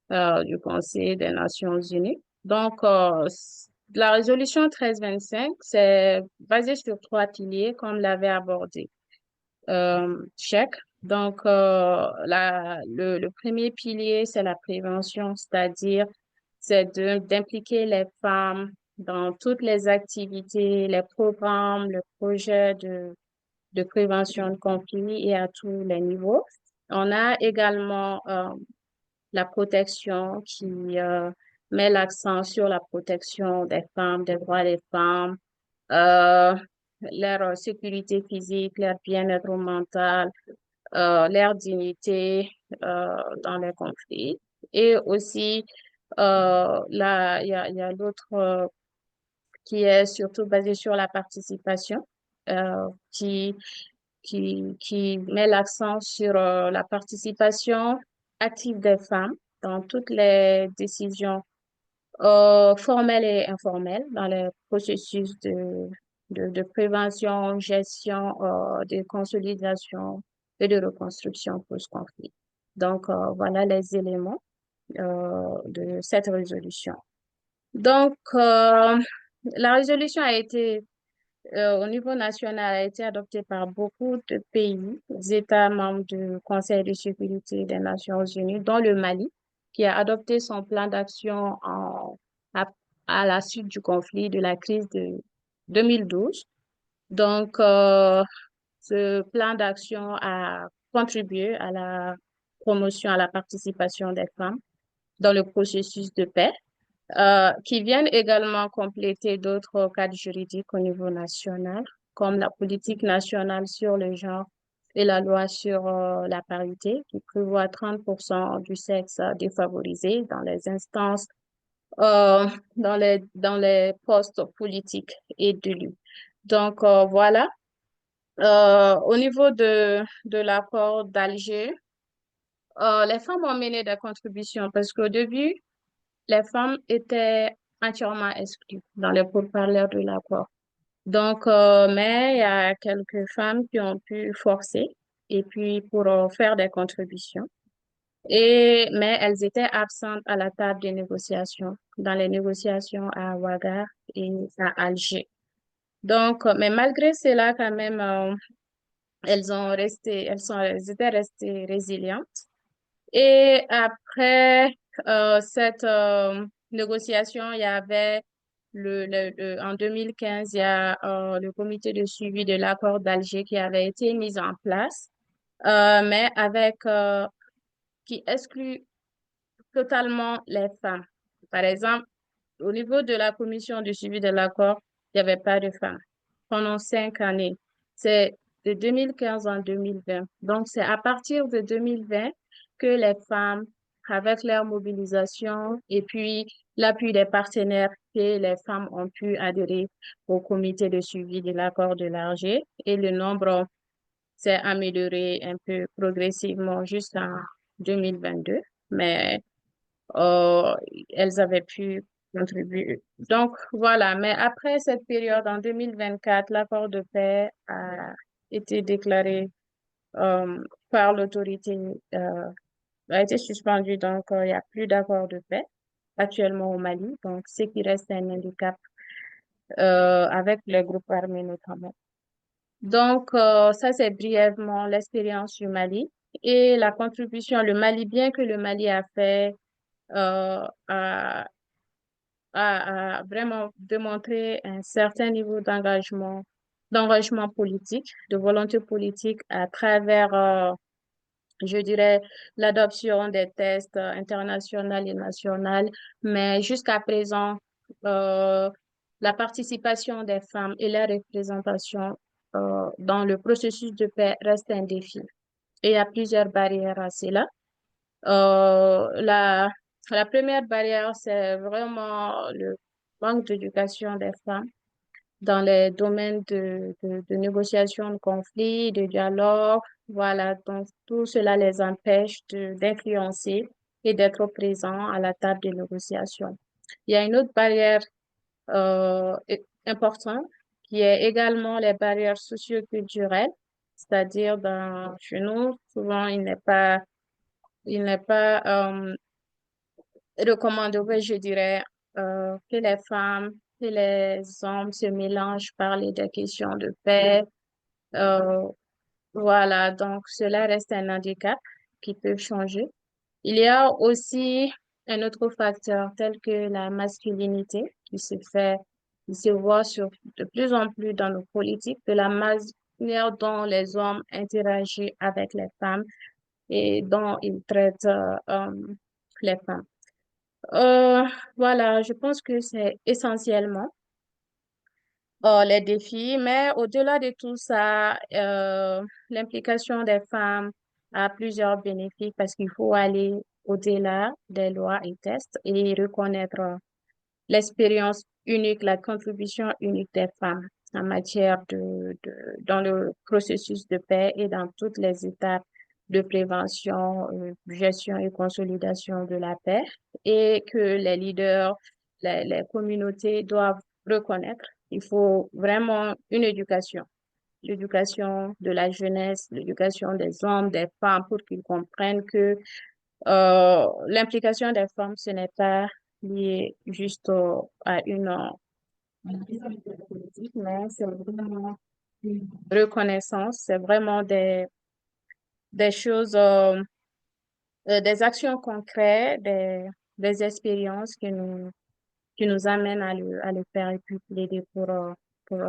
du Conseil des Nations Unies. Donc, la résolution 1325, c'est basé sur 3 piliers, comme l'avait abordé Cheikh. Donc, le premier pilier, c'est la prévention, c'est-à-dire c'est d'impliquer les femmes dans toutes les activités, les programmes, les projets de prévention de conflits et à tous les niveaux. On a également la protection qui met l'accent sur la protection des femmes, des droits des femmes, leur sécurité physique, leur bien-être mental, leur dignité dans les conflits. Et aussi, il y a l'autre qui est surtout basé sur la participation, qui met l'accent sur la participation active des femmes dans toutes les décisions formelles et informelles, dans les processus de prévention, gestion, de consolidation et de reconstruction post-conflit. Donc, voilà les éléments de cette résolution. Donc, la résolution a été, au niveau national, a été adoptée par beaucoup de pays, des États membres du Conseil de sécurité des Nations Unies, dont le Mali, qui a adopté son plan d'action à la suite du conflit, de la crise de 2012. Donc, ce plan d'action a contribué à la promotion, à la participation des femmes dans le processus de paix, qui viennent également compléter d'autres cadres juridiques au niveau national, comme la politique nationale sur le genre et la loi sur la parité, qui prévoit 30% du sexe défavorisé dans les instances, dans les postes politiques et d'élus. Donc, voilà. Au niveau de l'accord d'Alger, les femmes ont mené des contributions parce qu'au début, les femmes étaient entièrement exclues dans les pourparlers de l'accord. Donc, mais il y a quelques femmes qui ont pu forcer et puis pour faire des contributions. Mais elles étaient absentes à la table des négociations, dans les négociations à Ouaga et à Alger. Donc, mais malgré cela, quand même, elles étaient restées résilientes. Et après cette négociation, il y avait en 2015, il y a le comité de suivi de l'accord d'Alger qui avait été mis en place, mais qui exclut totalement les femmes. Par exemple, au niveau de la commission de suivi de l'accord, il n'y avait pas de femmes pendant 5 années. C'est de 2015 en 2020. Donc, c'est à partir de 2020 que les femmes, avec leur mobilisation et puis l'appui des partenaires, que les femmes ont pu adhérer au comité de suivi de l'accord de l'Alger et le nombre s'est amélioré un peu progressivement jusqu'en 2022. Mais euh, elles avaient pu contribuer. Donc, voilà. Mais après cette période, en 2024, l'accord de paix a été déclaré euh, par l'autorité, a été suspendu. Donc, il n'y a plus d'accord de paix actuellement au Mali. Donc, ce qui reste un handicap avec les groupes armés notamment. Donc, ça, c'est brièvement l'expérience du Mali et la contribution, le Mali, bien que le Mali a fait a vraiment démontré un certain niveau d'engagement politique, de volonté politique à travers, je dirais, l'adoption des tests internationaux et nationaux. Mais jusqu'à présent, euh, la participation des femmes et la représentation dans le processus de paix reste un défi. Et il y a plusieurs barrières à cela. La première barrière, c'est vraiment le manque d'éducation des femmes dans les domaines de négociation de conflits, de dialogue. Voilà, donc tout cela les empêche d'influencer et d'être présents à la table de négociation. Il y a une autre barrière importante qui est également les barrières socioculturelles, c'est-à-dire chez nous, souvent il n'est pas recommandé, ouais, je dirais, que les femmes et les hommes se mélangent, parler des questions de paix. Euh, voilà, donc cela reste un handicap qui peut changer. Il y a aussi un autre facteur tel que la masculinité qui se voit de plus en plus dans nos politiques, de la manière dont les hommes interagissent avec les femmes et dont ils traitent les femmes. Voilà, je pense que c'est essentiellement les défis, mais au-delà de tout ça, l'implication des femmes a plusieurs bénéfices parce qu'il faut aller au-delà des lois et tests et reconnaître l'expérience unique, la contribution unique des femmes en matière dans le processus de paix et dans toutes les étapes de prévention, gestion et consolidation de la paix et que les leaders, les communautés doivent reconnaître. Il faut vraiment une éducation, l'éducation de la jeunesse, l'éducation des hommes, des femmes pour qu'ils comprennent que l'implication des femmes, ce n'est pas lié juste à une politique, mais c'est vraiment une reconnaissance, c'est vraiment des choses, des actions concrètes, des expériences qui nous amènent à le faire et puis plaider pour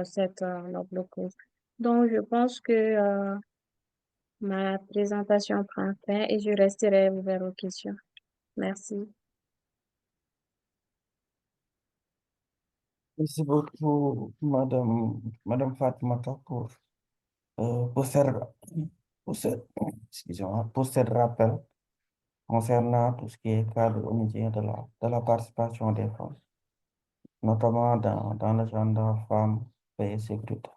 cette noble cause. Donc, je pense que ma présentation prend fin et je resterai ouvert aux questions. Merci. Merci beaucoup, Madame Fatoumata, pour excusez-moi, pour ce rappel concernant tout ce qui est cadre au Niger de la participation des femmes, notamment dans l'agenda femmes, paix et sécurité.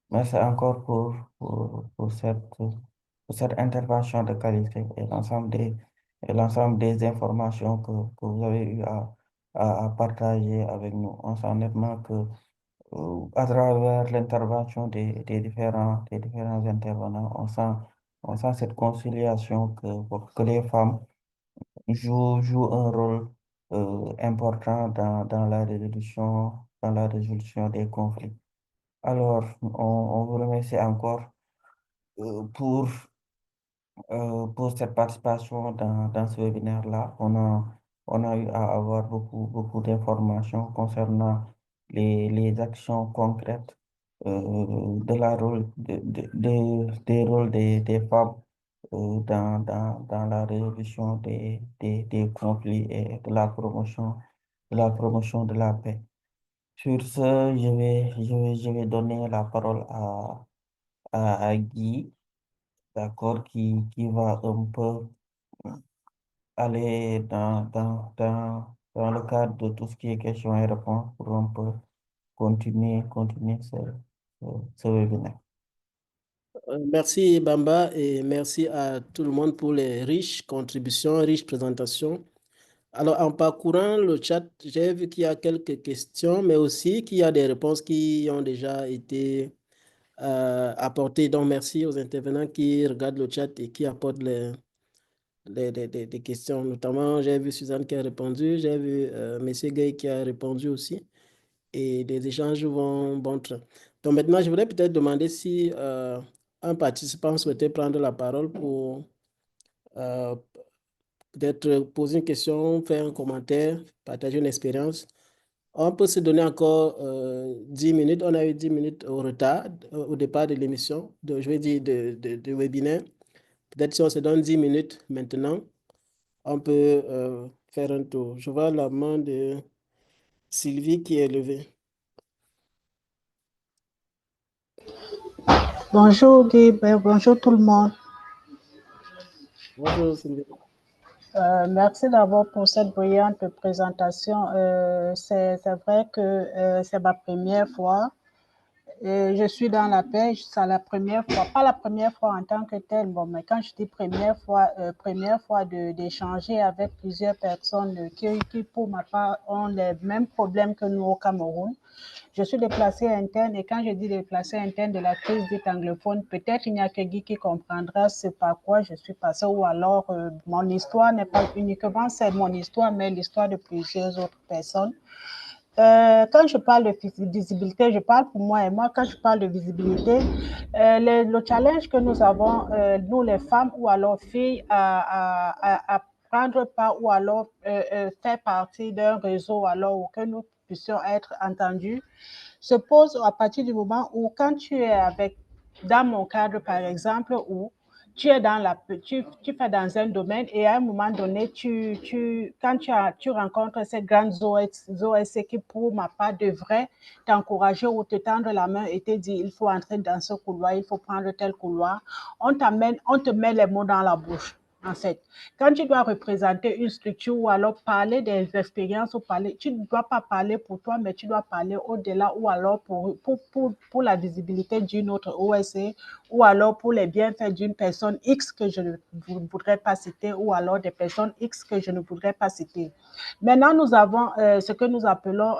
Merci encore pour cette intervention de qualité et l'ensemble des informations que vous avez eu à partager avec nous. On sent nettement que à travers l'intervention des différents intervenants, on sent on sent cette conciliation que les femmes jouent un rôle important dans la résolution des conflits. Alors, on vous remercie encore pour cette participation dans ce webinaire-là. On a eu à avoir beaucoup d'informations concernant les actions concrètes des rôles des femmes dans la résolution des conflits et de la promotion de la paix. Sur ce, je vais donner la parole à Guy, d'accord, qui va un peu aller dans le cadre de tout ce qui est questions et réponses pour un peu continuer ce webinaire. Merci Bamba et merci à tout le monde pour les riches contributions, riches présentations. Alors, en parcourant le chat, j'ai vu qu'il y a quelques questions, mais aussi qu'il y a des réponses qui ont déjà été apportées. Donc, merci aux intervenants qui regardent le chat et qui apportent des questions. Notamment, j'ai vu Suzanne qui a répondu, j'ai vu M. Gay qui a répondu aussi. Et les échanges vont bon train. Donc, maintenant, je voudrais peut-être demander si un participant souhaitait prendre la parole pour peut-être poser une question, faire un commentaire, partager une expérience. On peut se donner encore 10 minutes. On a eu 10 minutes au retard au départ de l'émission, je vais dire de webinaire. Peut-être si on se donne 10 minutes maintenant, on peut faire un tour. Je vois la main de Sylvie qui est levée. Bonjour Guy, bonjour tout le monde. Bonjour Sylvie. Merci d'abord pour cette brillante présentation. C'est vrai que c'est ma première fois. Et je suis dans la paix, c'est la première fois, pas la première fois en tant que telle, bon, mais quand je dis première fois d'échanger avec plusieurs personnes qui, pour ma part, ont les mêmes problèmes que nous au Cameroun. Je suis déplacée interne et quand je dis déplacée interne de la crise dite anglophone, peut-être il n'y a que Guy qui comprendra ce par quoi je suis passée ou alors mon histoire n'est pas uniquement c'est mon histoire, mais l'histoire de plusieurs autres personnes. Quand je parle de visibilité, je parle pour moi et moi, quand je parle de visibilité, le challenge que nous avons, nous les femmes ou alors filles, à prendre part ou alors faire partie d'un réseau alors où que nous puissions être entendus, se pose à partir du moment où quand tu es avec, dans mon cadre par exemple, où tu es tu fais dans un domaine et à un moment donné, quand tu rencontres ces grandes OSC qui, pour ma part, devraient t'encourager ou te tendre la main et te dire il faut entrer dans ce couloir, il faut prendre tel couloir, on te met les mots dans la bouche. En fait, quand tu dois représenter une structure ou alors parler des expériences, tu ne dois pas parler pour toi, mais tu dois parler au-delà ou alors pour la visibilité d'une autre OSC ou alors pour les bienfaits d'une personne X que je ne voudrais pas citer ou alors des personnes X que je ne voudrais pas citer. Maintenant, nous avons ce que nous appelons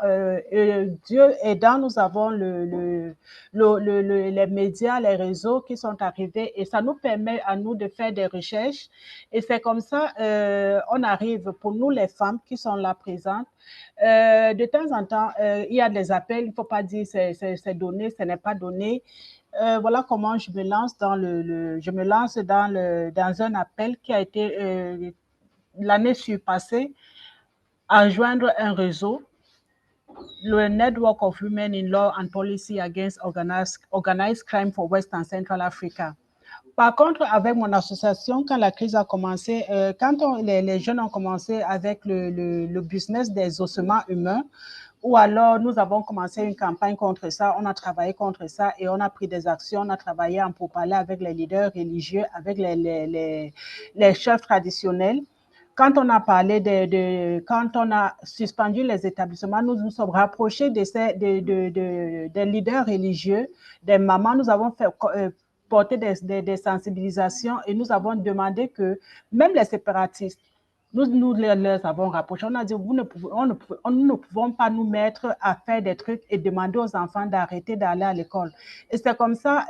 Dieu aidant, nous avons les médias, les réseaux qui sont arrivés et ça nous permet à nous de faire des recherches. Et c'est comme ça, on arrive pour nous les femmes qui sont là présentes. De temps en temps, il y a des appels, il ne faut pas dire c'est donné, ce n'est pas donné. Voilà comment je me lance dans un appel qui a été l'année surpassée à joindre un réseau, le Network of Women in Law and Policy Against Organized Crime for West and Central Africa. Par contre, avec mon association, quand la crise a commencé, quand les jeunes ont commencé avec le business des ossements humains, ou alors nous avons commencé une campagne contre ça, on a travaillé contre ça et on a pris des actions, on a travaillé en pourparlers avec les leaders religieux, avec les chefs traditionnels. Quand on a parlé quand on a suspendu les établissements, nous nous sommes rapprochés des leaders religieux, des mamans, nous avons fait porter des sensibilisations et nous avons demandé que même les séparatistes Nous les avons rapprochés. On a dit, nous ne pouvons pas nous mettre à faire des trucs et demander aux enfants d'arrêter d'aller à l'école. Et c'est comme ça,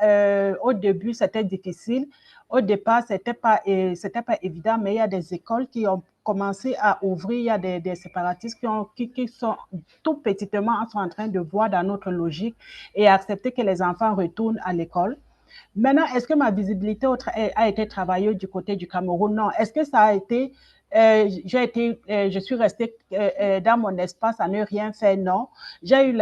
au début, c'était difficile. Au départ, c'était pas évident, mais il y a des écoles qui ont commencé à ouvrir. Il y a des séparatistes qui sont tout petitement sont en train de voir dans notre logique et accepter que les enfants retournent à l'école. Maintenant, est-ce que ma visibilité a été travaillée du côté du Cameroun? Non. Est-ce que ça a été je suis restée dans mon espace à ne rien faire? Non. J'ai eu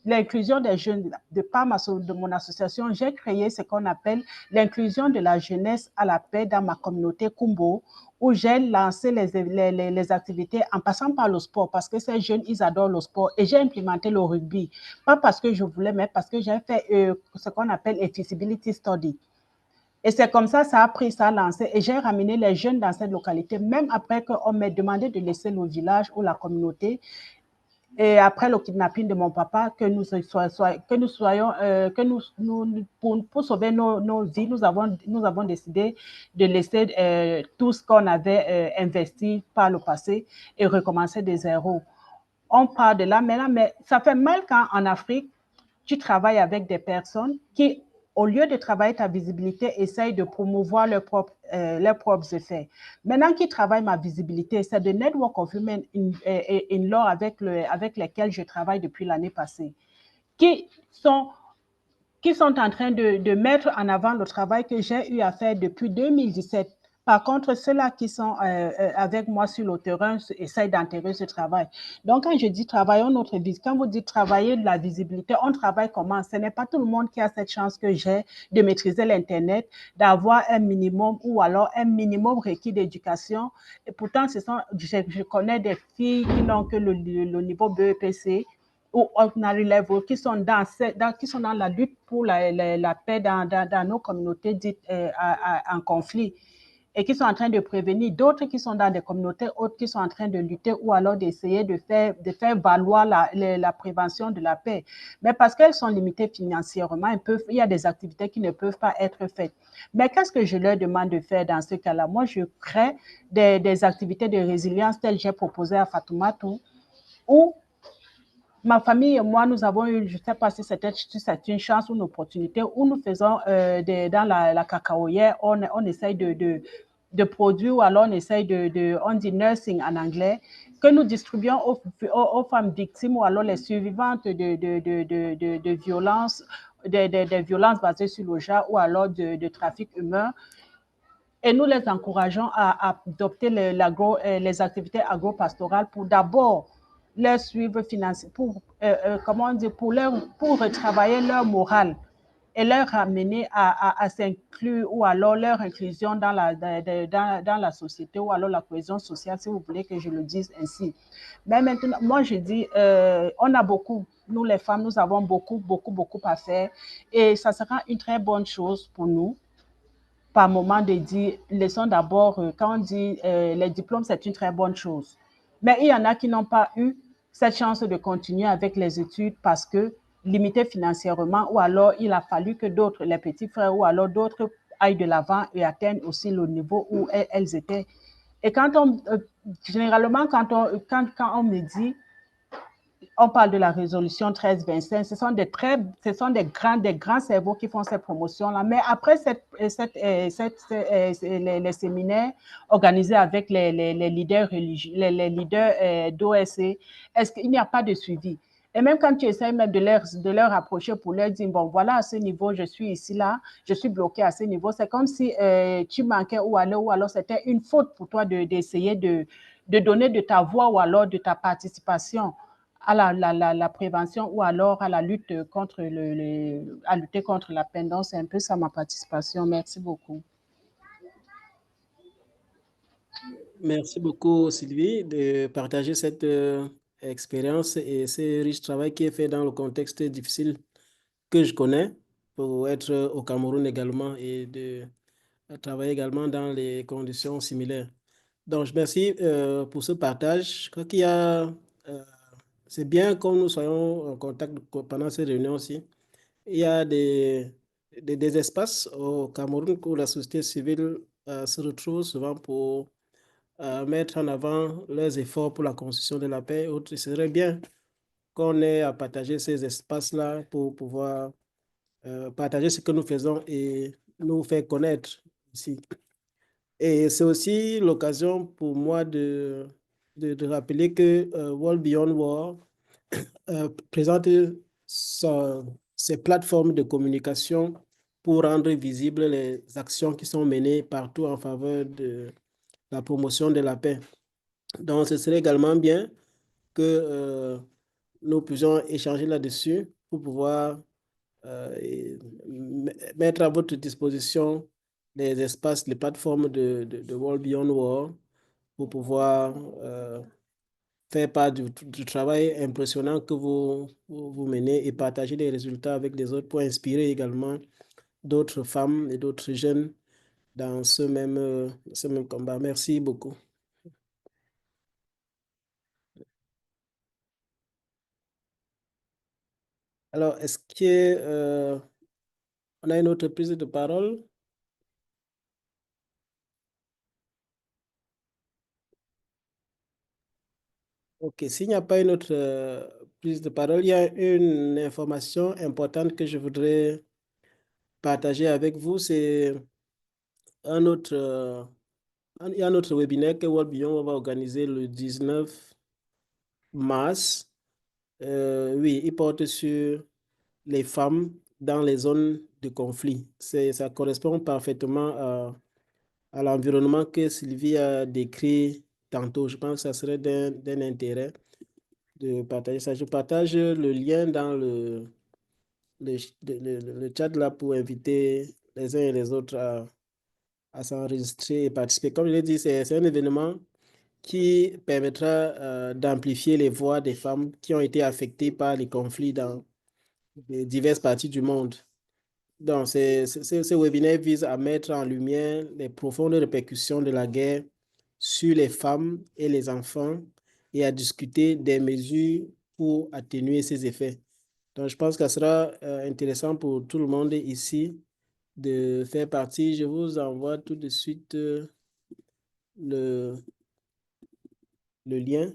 l'inclusion des jeunes de par de mon association. J'ai créé ce qu'on appelle l'inclusion de la jeunesse à la paix dans ma communauté Kumbo, où j'ai lancé les activités en passant par le sport, parce que ces jeunes, ils adorent le sport. Et j'ai implémenté le rugby, pas parce que je voulais, mais parce que j'ai fait ce qu'on appelle a feasibility study. Et c'est comme ça a pris, ça a lancé. Et j'ai ramené les jeunes dans cette localité, même après qu'on m'ait demandé de laisser le village ou la communauté. Et après le kidnapping de mon papa, pour sauver nos vies, nous avons décidé de laisser tout ce qu'on avait investi par le passé et recommencer de zéro. On part de là maintenant, mais ça fait mal quand en Afrique, tu travailles avec des personnes qui, au lieu de travailler ta visibilité, essayent de promouvoir leurs propres effets. Maintenant qu'ils travaillent ma visibilité, c'est The Network of Women in Law avec lesquels je travaille depuis l'année passée, qui sont en train de mettre en avant le travail que j'ai eu à faire depuis 2017. Par contre, ceux-là qui sont avec moi sur le terrain essayent d'enterrer ce travail. Donc, quand je dis travaillons notre vie, quand vous dites travailler de la visibilité, on travaille comment? Ce n'est pas tout le monde qui a cette chance que j'ai de maîtriser l'Internet, d'avoir un minimum ou alors un minimum requis d'éducation. Et pourtant, je connais des filles qui n'ont que le niveau BEPC ou ordinary level, qui sont dans la lutte pour la paix dans nos communautés dites en conflit et qui sont en train de prévenir, d'autres qui sont dans des communautés autres qui sont en train de lutter ou alors d'essayer de faire valoir la prévention de la paix. Mais parce qu'elles sont limitées financièrement, il y a des activités qui ne peuvent pas être faites. Mais qu'est-ce que je leur demande de faire dans ce cas-là? Moi, je crée des activités de résilience telles que j'ai proposé à Fatoumata, où ma famille et moi, nous avons eu, je ne sais pas si c'est une chance ou une opportunité, où nous faisons dans la cacaoyère, on essaye de produire, ou alors on essaye on dit nursing en anglais, que nous distribuons aux femmes victimes ou alors les survivantes de violences, des violences basées sur le genre ou alors de trafic humain. Et nous les encourageons à adopter les activités agro-pastorales pour d'abord leur suivre financier, pour retravailler leur morale et leur ramener à s'inclure ou alors leur inclusion dans la société ou alors la cohésion sociale, si vous voulez que je le dise ainsi. Mais maintenant, moi je dis, on a beaucoup, nous les femmes, nous avons beaucoup à faire et ça sera une très bonne chose pour nous par moment de dire, laissons d'abord, quand on dit les diplômes, c'est une très bonne chose. Mais il y en a qui n'ont pas eu cette chance de continuer avec les études parce que limités financièrement, ou alors il a fallu que d'autres, les petits frères ou alors d'autres aillent de l'avant et atteignent aussi le niveau où elles étaient. Et généralement, quand on me dit, on parle de la résolution 1325, ce sont des grands cerveaux qui font ces promotions-là. Mais après les séminaires organisés avec les leaders religieux, les leaders d'OSC, est-ce qu'il n'y a pas de suivi? Et même quand tu essaies même de leur approcher pour leur dire, bon, voilà, à ce niveau, je suis ici, là, je suis bloqué à ce niveau, c'est comme si tu manquais ou alors c'était une faute pour toi d'essayer de donner de ta voix ou alors de ta participation à la prévention ou alors à la lutte contre à lutter contre la peine. Donc, c'est un peu ça ma participation. Merci beaucoup. Merci beaucoup, Sylvie, de partager cette expérience et ce riche travail qui est fait dans le contexte difficile que je connais pour être au Cameroun également et de travailler également dans les conditions similaires. Donc, je remercie pour ce partage. Je crois qu'il y a... c'est bien que nous soyons en contact pendant ces réunions aussi. Il y a des espaces au Cameroun où la société civile se retrouve souvent pour mettre en avant leurs efforts pour la construction de la paix et autres. Ce serait bien qu'on ait à partager ces espaces-là pour pouvoir partager ce que nous faisons et nous faire connaître aussi. Et c'est aussi l'occasion pour moi de rappeler que World Beyond War présente ses plateformes de communication pour rendre visibles les actions qui sont menées partout en faveur de la promotion de la paix. Donc, ce serait également bien que nous puissions échanger là-dessus pour pouvoir mettre à votre disposition les espaces, les plateformes de World Beyond War pour pouvoir faire part du travail impressionnant que vous menez et partager les résultats avec les autres pour inspirer également d'autres femmes et d'autres jeunes dans ce même combat. Merci beaucoup. Alors, est-ce qu'on a une autre prise de parole? Ok, s'il n'y a pas une autre prise de parole, il y a une information importante que je voudrais partager avec vous. C'est un autre, il y a un autre webinaire que World Beyond va organiser le 19 mars. Oui, il porte sur les femmes dans les zones de conflit. Ça correspond parfaitement à l'environnement que Sylvie a décrit tantôt. Je pense que ça serait d'un intérêt de partager ça. Je partage le lien dans le chat là pour inviter les uns et les autres à s'enregistrer et participer. Comme je l'ai dit, c'est un événement qui permettra d'amplifier les voix des femmes qui ont été affectées par les conflits dans les diverses parties du monde. Donc, ce webinaire vise à mettre en lumière les profondes répercussions de la guerre sur les femmes et les enfants et à discuter des mesures pour atténuer ces effets. Donc, je pense que ce sera intéressant pour tout le monde ici de faire partie. Je vous envoie tout de suite le lien.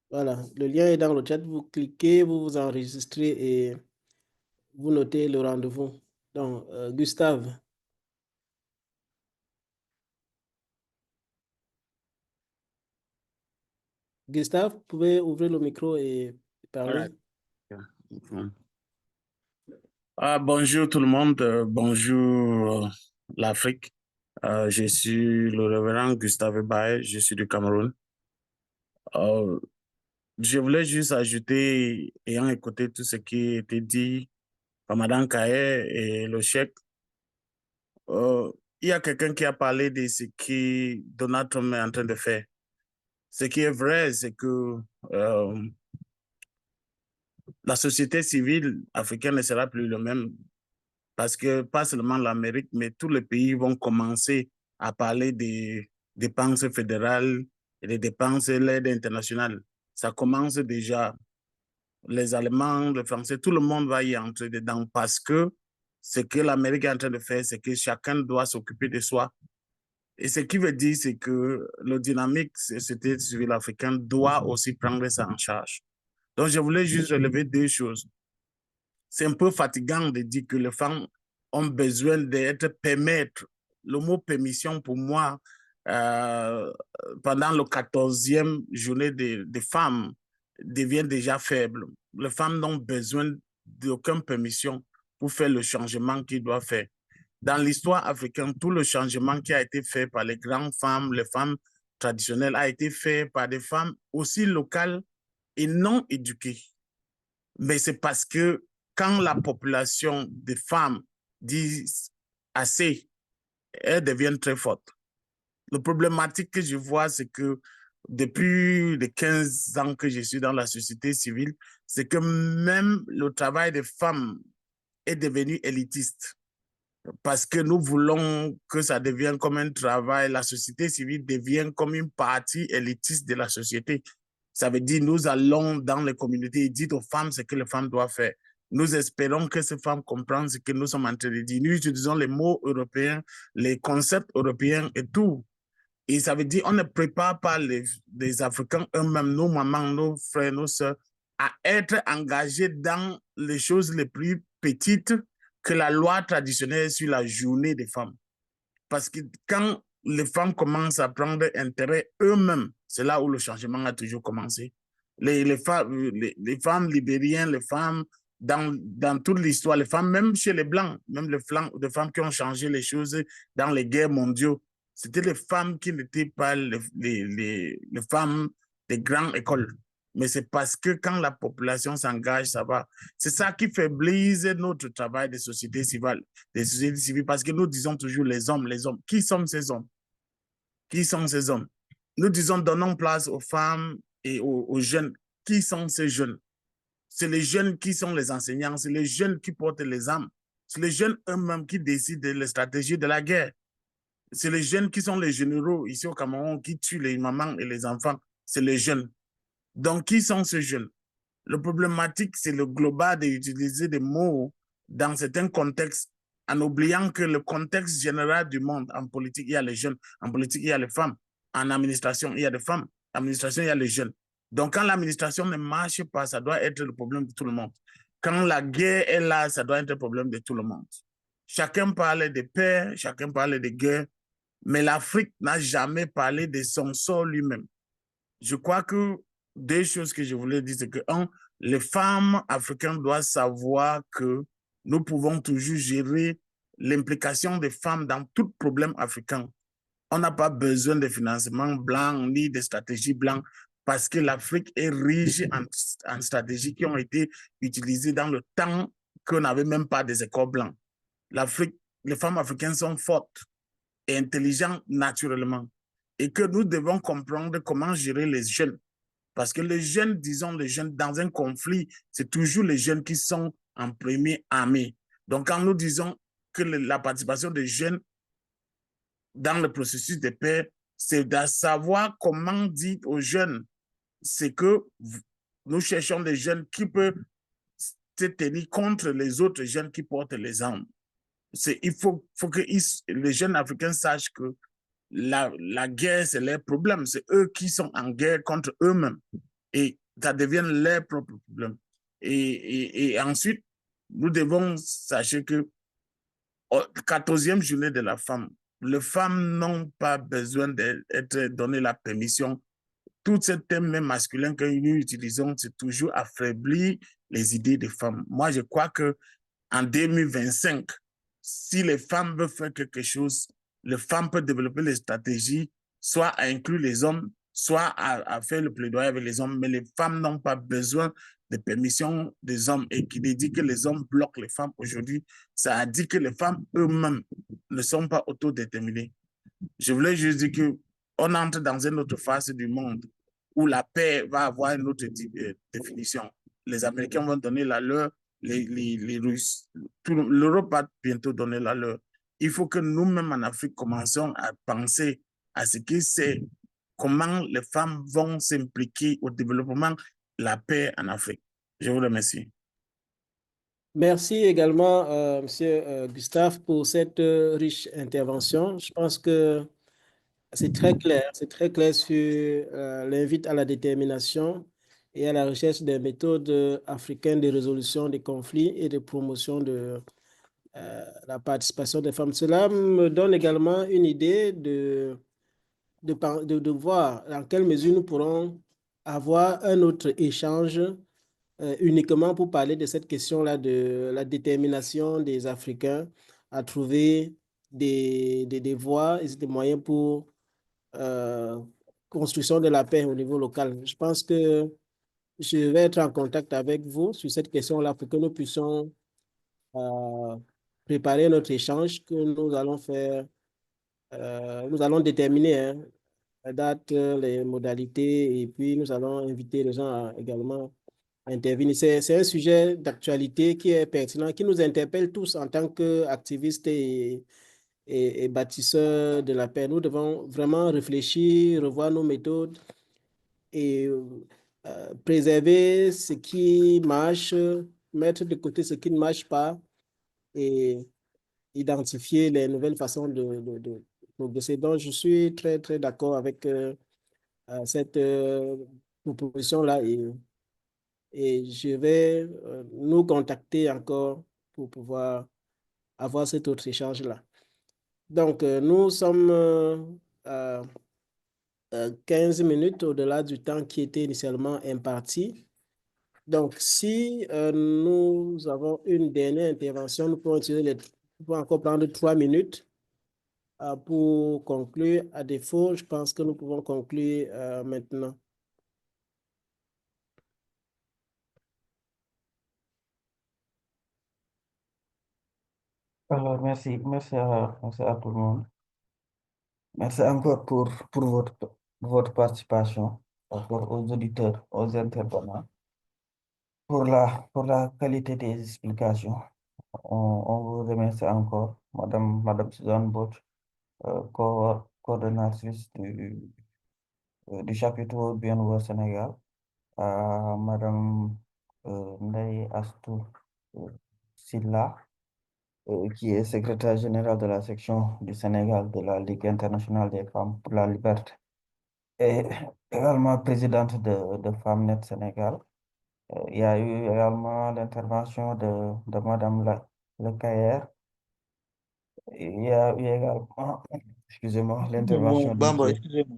Voilà, le lien est dans le chat. Vous cliquez, vous vous enregistrez et vous notez le rendez-vous. Donc, Gustave. Gustave, vous pouvez ouvrir le micro et parler. Bonjour tout le monde, bonjour l'Afrique. Je suis le révérend Gustave Baye, je suis du Cameroun. Je voulais juste ajouter, ayant écouté tout ce qui a été dit par Mme Kaye et le chèque, il y a quelqu'un qui a parlé de ce que Donald Trump est en train de faire. Ce qui est vrai, c'est que la société civile africaine ne sera plus le même parce que pas seulement l'Amérique, mais tous les pays vont commencer à parler des dépenses fédérales et des dépenses de l'aide internationale. Ça commence déjà. Les Allemands, les Français, tout le monde va y entrer dedans parce que ce que l'Amérique est en train de faire, c'est que chacun doit s'occuper de soi. Et ce qui veut dire, c'est que le dynamique société civile africaine doit aussi prendre ça en charge. Donc, je voulais juste relever deux choses. C'est un peu fatigant de dire que les femmes ont besoin d'être permettre. Le mot permission, pour moi, pendant le 14e journée des femmes, devient déjà faible. Les femmes n'ont besoin d'aucune permission pour faire le changement qu'ils doivent faire. Dans l'histoire africaine, tout le changement qui a été fait par les grandes femmes, les femmes traditionnelles, a été fait par des femmes aussi locales et non éduquées. Mais c'est parce que quand la population des femmes dit assez, elles deviennent très fortes. Le problématique que je vois, c'est que depuis les 15 ans que je suis dans la société civile, c'est que même le travail des femmes est devenu élitiste. Parce que nous voulons que ça devienne comme un travail, la société civile devient comme une partie élitiste de la société. Ça veut dire nous allons dans les communautés et dire aux femmes ce que les femmes doivent faire. Nous espérons que ces femmes comprennent ce que nous sommes en train de dire. Nous utilisons les mots européens, les concepts européens et tout. Et ça veut dire on ne prépare pas les Africains eux-mêmes, nos mamans, nos frères, nos sœurs, à être engagés dans les choses les plus petites que la loi traditionnelle sur la journée des femmes. Parce que quand les femmes commencent à prendre intérêt eux-mêmes, c'est là où le changement a toujours commencé. Les femmes libériennes, les femmes dans toute l'histoire, les femmes, même chez les Blancs, même les femmes qui ont changé les choses dans les guerres mondiales, c'était les femmes qui n'étaient pas les femmes des grandes écoles. Mais c'est parce que quand la population s'engage, ça va. C'est ça qui faiblise notre travail des sociétés civiles, parce que nous disons toujours les hommes. Qui sont ces hommes? Qui sont ces hommes? Nous disons donnons place aux femmes et aux jeunes. Qui sont ces jeunes? C'est les jeunes qui sont les enseignants, c'est les jeunes qui portent les armes, c'est les jeunes eux-mêmes qui décident les stratégies de la guerre. C'est les jeunes qui sont les généraux ici au Cameroun qui tuent les mamans et les enfants. C'est les jeunes. Donc, qui sont ces jeunes? Le problématique, c'est le global d'utiliser des mots dans certains contextes en oubliant que le contexte général du monde, en politique, il y a les jeunes, en politique, il y a les femmes, en administration, il y a des femmes, en administration, il y a les jeunes. Donc, quand l'administration ne marche pas, ça doit être le problème de tout le monde. Quand la guerre est là, ça doit être le problème de tout le monde. Chacun parle de paix, chacun parle de guerre, mais l'Afrique n'a jamais parlé de son sort lui-même. Je crois que deux choses que je voulais dire, c'est que, les femmes africaines doivent savoir que nous pouvons toujours gérer l'implication des femmes dans tout problème africain. On n'a pas besoin de financement blanc ni de stratégie blanc parce que l'Afrique est riche en stratégies qui ont été utilisées dans le temps qu'on n'avait même pas des écoles blancs. Les femmes africaines sont fortes et intelligentes naturellement et que nous devons comprendre comment gérer les jeunes. Parce que les jeunes, disons les jeunes, dans un conflit, c'est toujours les jeunes qui sont en premier armés. Donc, quand nous disons que la participation des jeunes dans le processus de paix, c'est de savoir comment dire aux jeunes, c'est que nous cherchons des jeunes qui peuvent se tenir contre les autres jeunes qui portent les armes. Il faut que les jeunes africains sachent que la guerre, c'est leur problème. C'est eux qui sont en guerre contre eux-mêmes. Et ça devient leur propre problème. Et ensuite, nous devons sachez que 14e journée de la femme, les femmes n'ont pas besoin d'être données la permission. Tout ce thème masculin que nous utilisons, c'est toujours affaiblir les idées des femmes. Moi, je crois qu'en 2025, si les femmes veulent faire quelque chose, les femmes peuvent développer les stratégies, soit à inclure les hommes, soit à faire le plaidoyer avec les hommes, mais les femmes n'ont pas besoin de permission des hommes. Et qui dit que les hommes bloquent les femmes aujourd'hui, ça a dit que les femmes eux-mêmes ne sont pas autodéterminées. Je voulais juste dire qu'on entre dans une autre phase du monde où la paix va avoir une autre définition. Les Américains vont donner la leur, les Russes, l'Europe va bientôt donner la leur. Il faut que nous-mêmes en Afrique commençons à penser à ce que c'est, comment les femmes vont s'impliquer au développement de la paix en Afrique. Je vous remercie. Merci également, Monsieur Gustave, pour cette riche intervention. Je pense que c'est très clair sur l'invite à la détermination et à la recherche des méthodes africaines de résolution des conflits et de promotion de la participation des femmes. Cela me donne également une idée de voir dans quelle mesure nous pourrons avoir un autre échange uniquement pour parler de cette question-là de la détermination des Africains à trouver des voies et des moyens pour construction de la paix au niveau local. Je pense que je vais être en contact avec vous sur cette question-là pour que nous puissions préparer notre échange que nous allons faire. Nous allons déterminer la date, les modalités et puis nous allons inviter les gens également à intervenir. C'est un sujet d'actualité qui est pertinent, qui nous interpelle tous en tant qu'activistes et bâtisseurs de la paix. Nous devons vraiment réfléchir, revoir nos méthodes et préserver ce qui marche mettre de côté ce qui ne marche pas et identifier les nouvelles façons de progresser. Donc, je suis très, très d'accord avec cette proposition-là et je vais nous contacter encore pour pouvoir avoir cet autre échange-là. Donc, nous sommes à 15 minutes au-delà du temps qui était initialement imparti. Donc, si nous avons une dernière intervention, nous pouvons encore prendre 3 minutes pour conclure. À défaut, je pense que nous pouvons conclure maintenant. Alors, merci à tout le monde. Merci encore pour votre participation, encore aux auditeurs, aux intervenants, pour la qualité des explications. On vous remercie encore, Madame Suzanne Botch, coordonnatrice du chapitre Bienvenue Sénégal, à Madame Ndeye Astou Silla, qui est secrétaire générale de la section du Sénégal de la Ligue internationale des femmes pour la liberté, et également présidente de FemmeNet Sénégal. Il y a eu également l'intervention de Madame Lecayer. Il y a eu également, excusez-moi, l'intervention de Bamba, M. excusez-moi.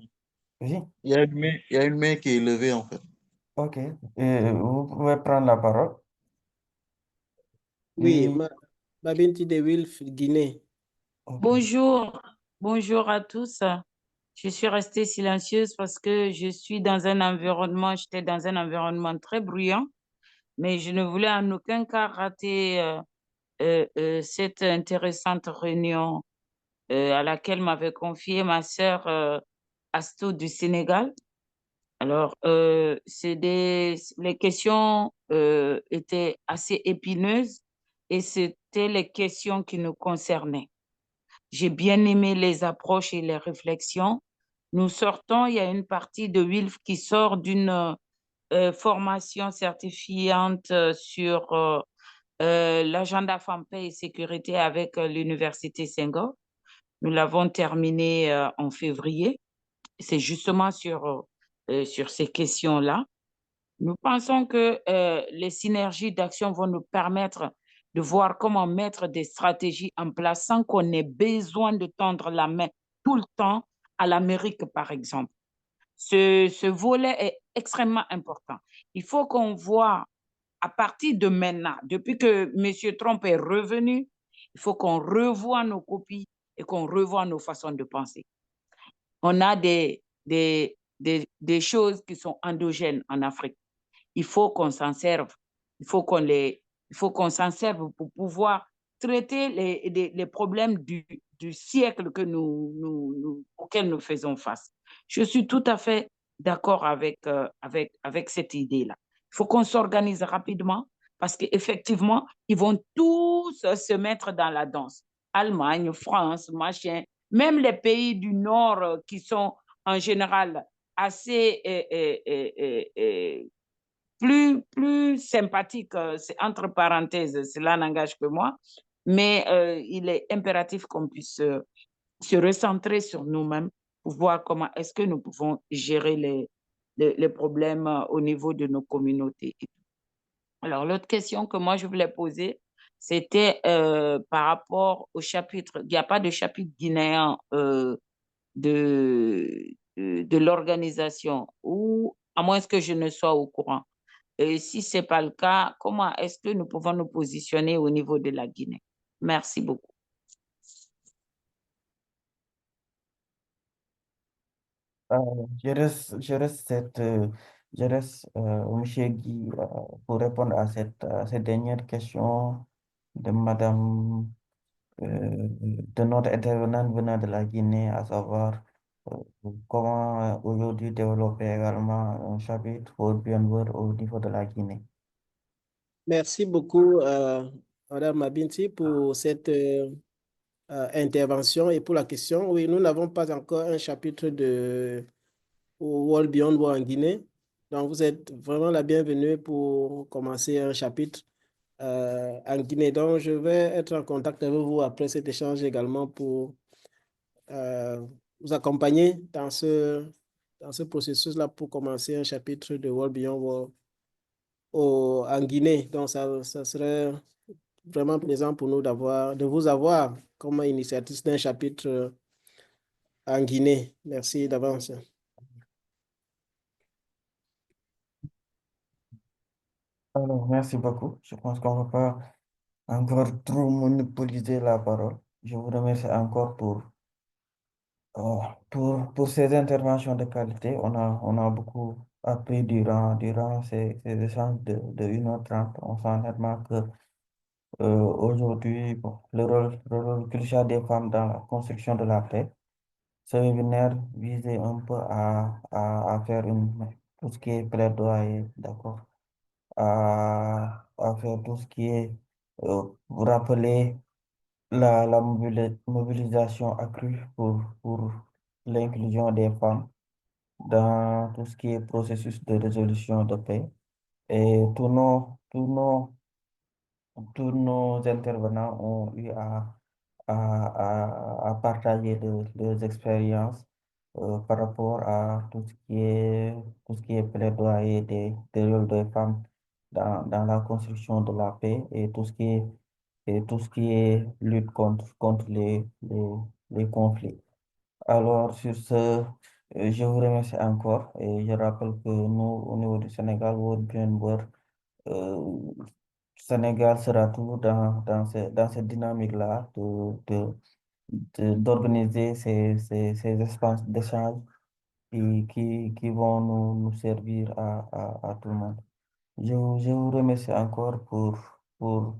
Oui, Il y a une main qui est levée, en fait. ok. Vous pouvez prendre la parole. Oui, Oui, Babinti de Wilf, Guinée. ok. Bonjour à tous. Je suis restée silencieuse parce que j'étais dans un environnement très bruyant, mais je ne voulais en aucun cas rater cette intéressante réunion à laquelle m'avait confié ma sœur Astou du Sénégal. Alors, les questions étaient assez épineuses et c'était les questions qui nous concernaient. J'ai bien aimé les approches et les réflexions. Nous sortons, il y a une partie de Wilf qui sort d'une formation certifiante sur l'agenda Femmes, Paix et Sécurité avec l'Université Senghor. Nous l'avons terminé en février. C'est justement sur ces questions-là. Nous pensons que les synergies d'action vont nous permettre de voir comment mettre des stratégies en place sans qu'on ait besoin de tendre la main tout le temps à l'Amérique, par exemple. Ce volet est extrêmement important. Il faut qu'on voit à partir de maintenant, depuis que M. Trump est revenu, il faut qu'on revoie nos copies et qu'on revoie nos façons de penser. On a des choses qui sont endogènes en Afrique. Il faut qu'on s'en serve. Il faut qu'on s'en serve pour pouvoir traiter les problèmes du siècle auquel nous faisons face. Je suis tout à fait d'accord avec cette idée-là. Il faut qu'on s'organise rapidement parce qu'effectivement, ils vont tous se mettre dans la danse. Allemagne, France, machin, même les pays du Nord qui sont en général assez plus sympathiques, c'est entre parenthèses, cela n'engage que moi, mais il est impératif qu'on puisse se recentrer sur nous-mêmes pour voir comment est-ce que nous pouvons gérer les problèmes au niveau de nos communautés. Alors, l'autre question que moi, je voulais poser, c'était par rapport au chapitre. Il n'y a pas de chapitre guinéen de l'organisation, ou à moins que je ne sois au courant. Et si ce n'est pas le cas, comment est-ce que nous pouvons nous positionner au niveau de la Guinée? Merci beaucoup. Je reste Monsieur Guy, pour répondre à cette dernière question de Madame, de notre intervenante venant de la Guinée, à savoir comment aujourd'hui développer également un chapitre pour Bienvenue au niveau de la Guinée. Merci beaucoup, Madame Mabinti, pour cette intervention et pour la question. Oui, nous n'avons pas encore un chapitre au World Beyond War en Guinée. Donc, vous êtes vraiment la bienvenue pour commencer un chapitre. en Guinée. Donc, je vais être en contact avec vous après cet échange également pour vous accompagner dans ce processus-là pour commencer un chapitre de World Beyond World en Guinée. Donc, ça serait vraiment plaisant pour nous de vous avoir comme initiatrice d'un chapitre en Guinée. Merci d'avance. Alors, merci beaucoup. Je pense qu'on ne va pas encore trop monopoliser la parole. Je vous remercie encore pour ces interventions de qualité. On a beaucoup appris durant ces échanges de 1h30. On sent nettement que aujourd'hui, bon, le rôle crucial des femmes dans la construction de la paix. Ce webinaire visait un peu à faire tout ce qui est plaidoyer, d'accord, à faire tout ce qui est rappeler la mobilisation accrue pour l'inclusion des femmes dans tout ce qui est processus de résolution de paix. Et tous nos intervenants ont eu à partager leurs expériences par rapport à tout ce qui est plaidoyer des rôles des femmes dans la construction de la paix et tout ce qui est lutte contre les conflits. Alors, sur ce, je vous remercie encore et je rappelle que nous, au niveau du Sénégal, World Beyond World, Sénégal sera toujours dans cette dynamique-là d'organiser ces espaces d'échange qui vont nous servir à tout le monde. Je vous remercie encore pour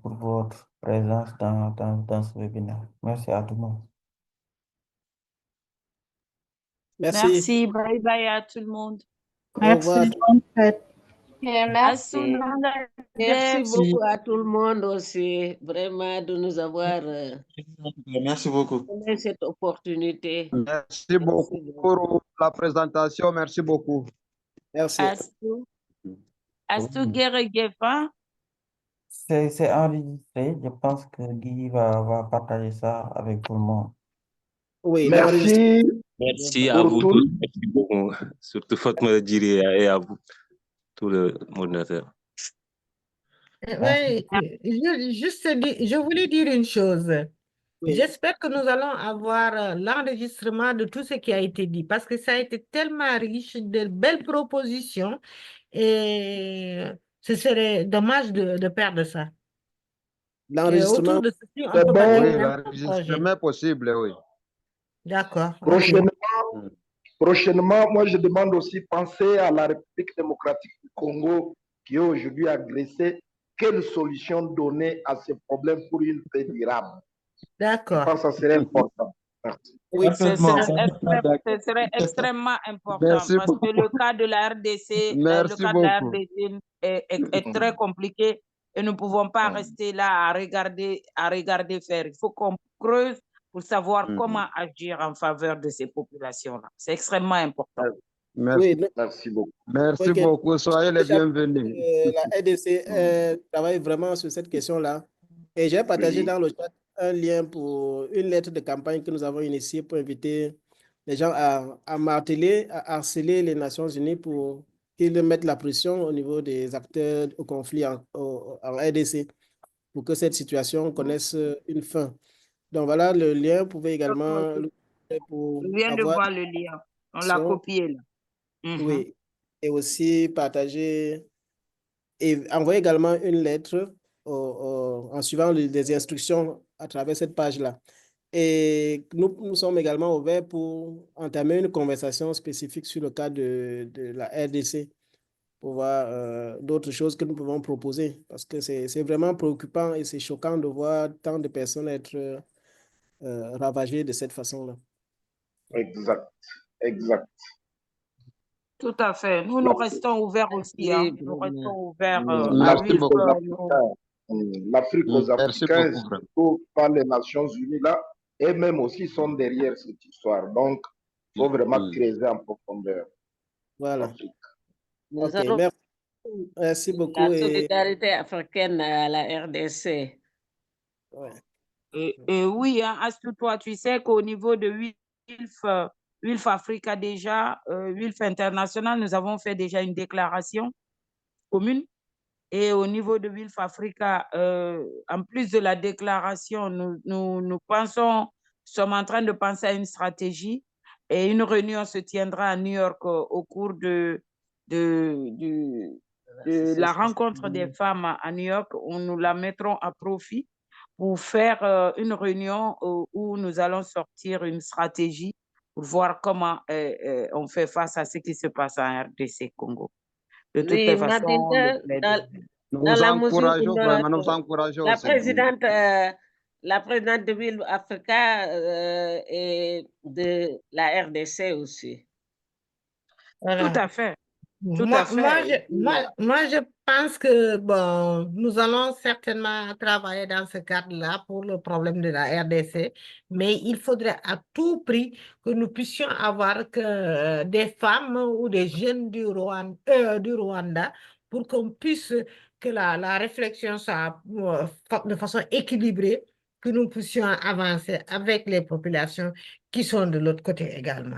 votre présence dans ce webinaire. Merci à tout le monde. Merci. Merci. Bye bye à tout le monde. Au revoir. Merci. Bonne fête. Merci. Merci Debs. beaucoup à tout le monde aussi, vraiment, de nous avoir Merci beaucoup. donné cette opportunité. Merci beaucoup pour la présentation. Merci beaucoup. Merci. Astou Guerre-Guefa. C'est enregistré. Je pense que Guy va partager ça avec tout le monde. Oui, Merci. Merci à vous tous. Merci beaucoup. Surtout Fatma Djiri et à vous, tout le modérateur. Oui, je voulais dire une chose. Oui. J'espère que nous allons avoir l'enregistrement de tout ce qui a été dit parce que ça a été tellement riche de belles propositions et ce serait dommage de perdre ça. Et L'enregistrement. autour de ceci, on C'est peut bon. bâtir Oui, n'importe quel projet. l'enregistrement possible, oui. D'accord. ok. Prochainement, moi je demande aussi penser à la République démocratique du Congo qui est aujourd'hui agressée. Quelle solution donner à ces problèmes pour une paix durable? Je D'accord. pense que ça serait important. Merci. Oui, Ce serait extrêmement important Merci parce que beaucoup. le cas de la RDC, Merci le cas de la beaucoup. RDC est très compliqué et nous ne pouvons pas rester là à regarder faire. Il faut qu'on creuse pour savoir comment agir en faveur de ces populations-là. C'est extrêmement important. Merci. oui, Merci beaucoup. Merci Ok. beaucoup. Soyez les bienvenus. La RDC travaille vraiment sur cette question-là. Et j'ai partagé dans le chat un lien pour une lettre de campagne que nous avons initiée pour inviter les gens à marteler, à harceler les Nations Unies pour qu'ils mettent la pression au niveau des acteurs au conflit en RDC pour que cette situation connaisse une fin. Donc voilà, le lien pouvait également pour Je viens de avoir voir le lien. On l'a copié là. oui, et aussi partager et envoyer également une lettre en suivant les instructions à travers cette page-là. Et nous sommes également ouverts pour entamer une conversation spécifique sur le cas de la RDC pour voir d'autres choses que nous pouvons proposer parce que c'est vraiment préoccupant et c'est choquant de voir tant de personnes être ravagées de cette façon-là. Exact. Exact. Tout à fait. Nous restons ouverts aussi. Hein. Nous restons ouverts à Merci vivre beaucoup. L'Afrique aux Merci Africains, beaucoup, frère. surtout par les Nations Unies là, et même aussi sont derrière cette histoire. Donc, il faut vraiment creuser en profondeur. Voilà. l'Afrique. Nous Ok, allons merci. Merci beaucoup. La Et, solidarité africaine à la RDC. ouais. Et oui, hein, Astou, tu sais qu'au niveau de WILF Africa déjà, WILF International, nous avons fait déjà une déclaration commune. Et au niveau de WILF Africa, en plus de la déclaration, nous sommes en train de penser à une stratégie et une réunion se tiendra à New York au cours de la rencontre des femmes à New York, où nous la mettrons à profit pour faire une réunion où nous allons sortir une stratégie pour voir comment on fait face à ce qui se passe en RDC Congo. De toutes les façons, Nous la mesure où vraiment, nous encourageons. la présidente de WILF Africa et de la RDC aussi. Voilà. Tout à fait. Tout Moi, à fait. moi, je pense que bon, nous allons certainement travailler dans ce cadre-là pour le problème de la RDC, mais il faudrait à tout prix que nous puissions avoir que des femmes ou des jeunes du Rwanda pour qu'on puisse, que la réflexion soit de façon équilibrée, que nous puissions avancer avec les populations qui sont de l'autre côté également.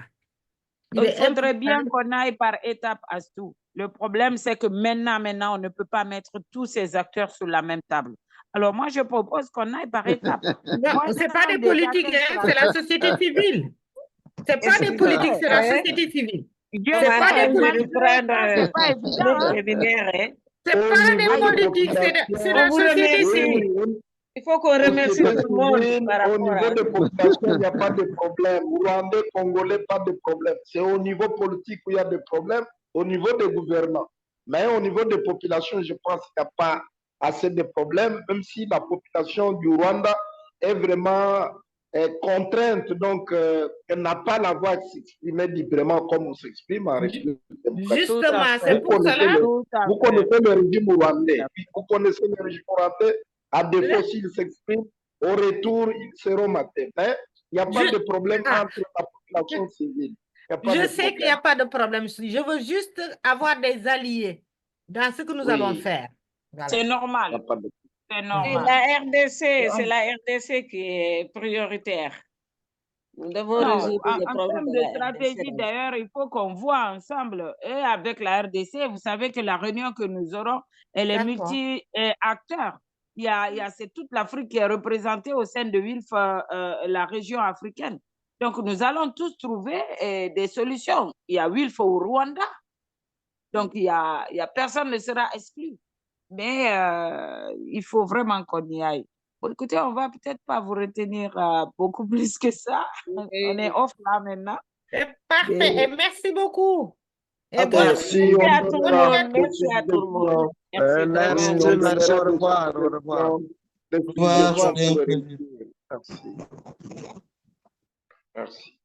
Il faudrait bien qu'on aille par étapes, Astou. Le problème, c'est que maintenant, on ne peut pas mettre tous ces acteurs sur la même table. Alors, moi, je propose qu'on aille par étapes. Non, ce n'est pas des politiques, hein, c'est la société civile. Ce n'est pas des politiques, c'est la société civile. C'est pas des politiques. C'est pas évident. C'est pas des politiques, c'est la société civile. Il faut qu'on remercie tout le monde par rapport au niveau des populations, il n'y a pas de problème. Rwandais, Congolais, pas de problème. C'est au niveau politique où il y a des problèmes, au niveau des gouvernants. Mais au niveau des populations, je pense qu'il n'y a pas assez de problèmes, même si la population du Rwanda est vraiment contrainte, donc elle n'a pas la voix de s'exprimer librement comme on s'exprime en République démocratique. Justement, c'est pour cela. Vous connaissez le régime rwandais, vous connaissez le régime rwandais. À défaut, s'ils s'expriment, au retour, ils seront matés. Mais il n'y a pas de problème entre la population civile. Je sais qu'il n'y a pas de problème. Je veux juste avoir des alliés dans ce que nous allons faire. Voilà. C'est normal. C'est normal. C'est la RDC qui est prioritaire. Nous devons résoudre les problèmes de stratégie, d'ailleurs, il faut qu'on voit ensemble et avec la RDC. Vous savez que la réunion que nous aurons, elle est multi-acteurs. C'est toute l'Afrique qui est représentée au sein de WILF, la région africaine. Donc, nous allons tous trouver des solutions. Il y a WILF au Rwanda. Donc, personne ne sera exclu. Mais il faut vraiment qu'on y aille. Bon, écoutez, on ne va peut-être pas vous retenir beaucoup plus que ça. On est off là maintenant. C'est parfait. Et merci beaucoup. Et merci à tout le monde. Merci à tout le monde. Merci. Au revoir. Au revoir. Merci. Merci.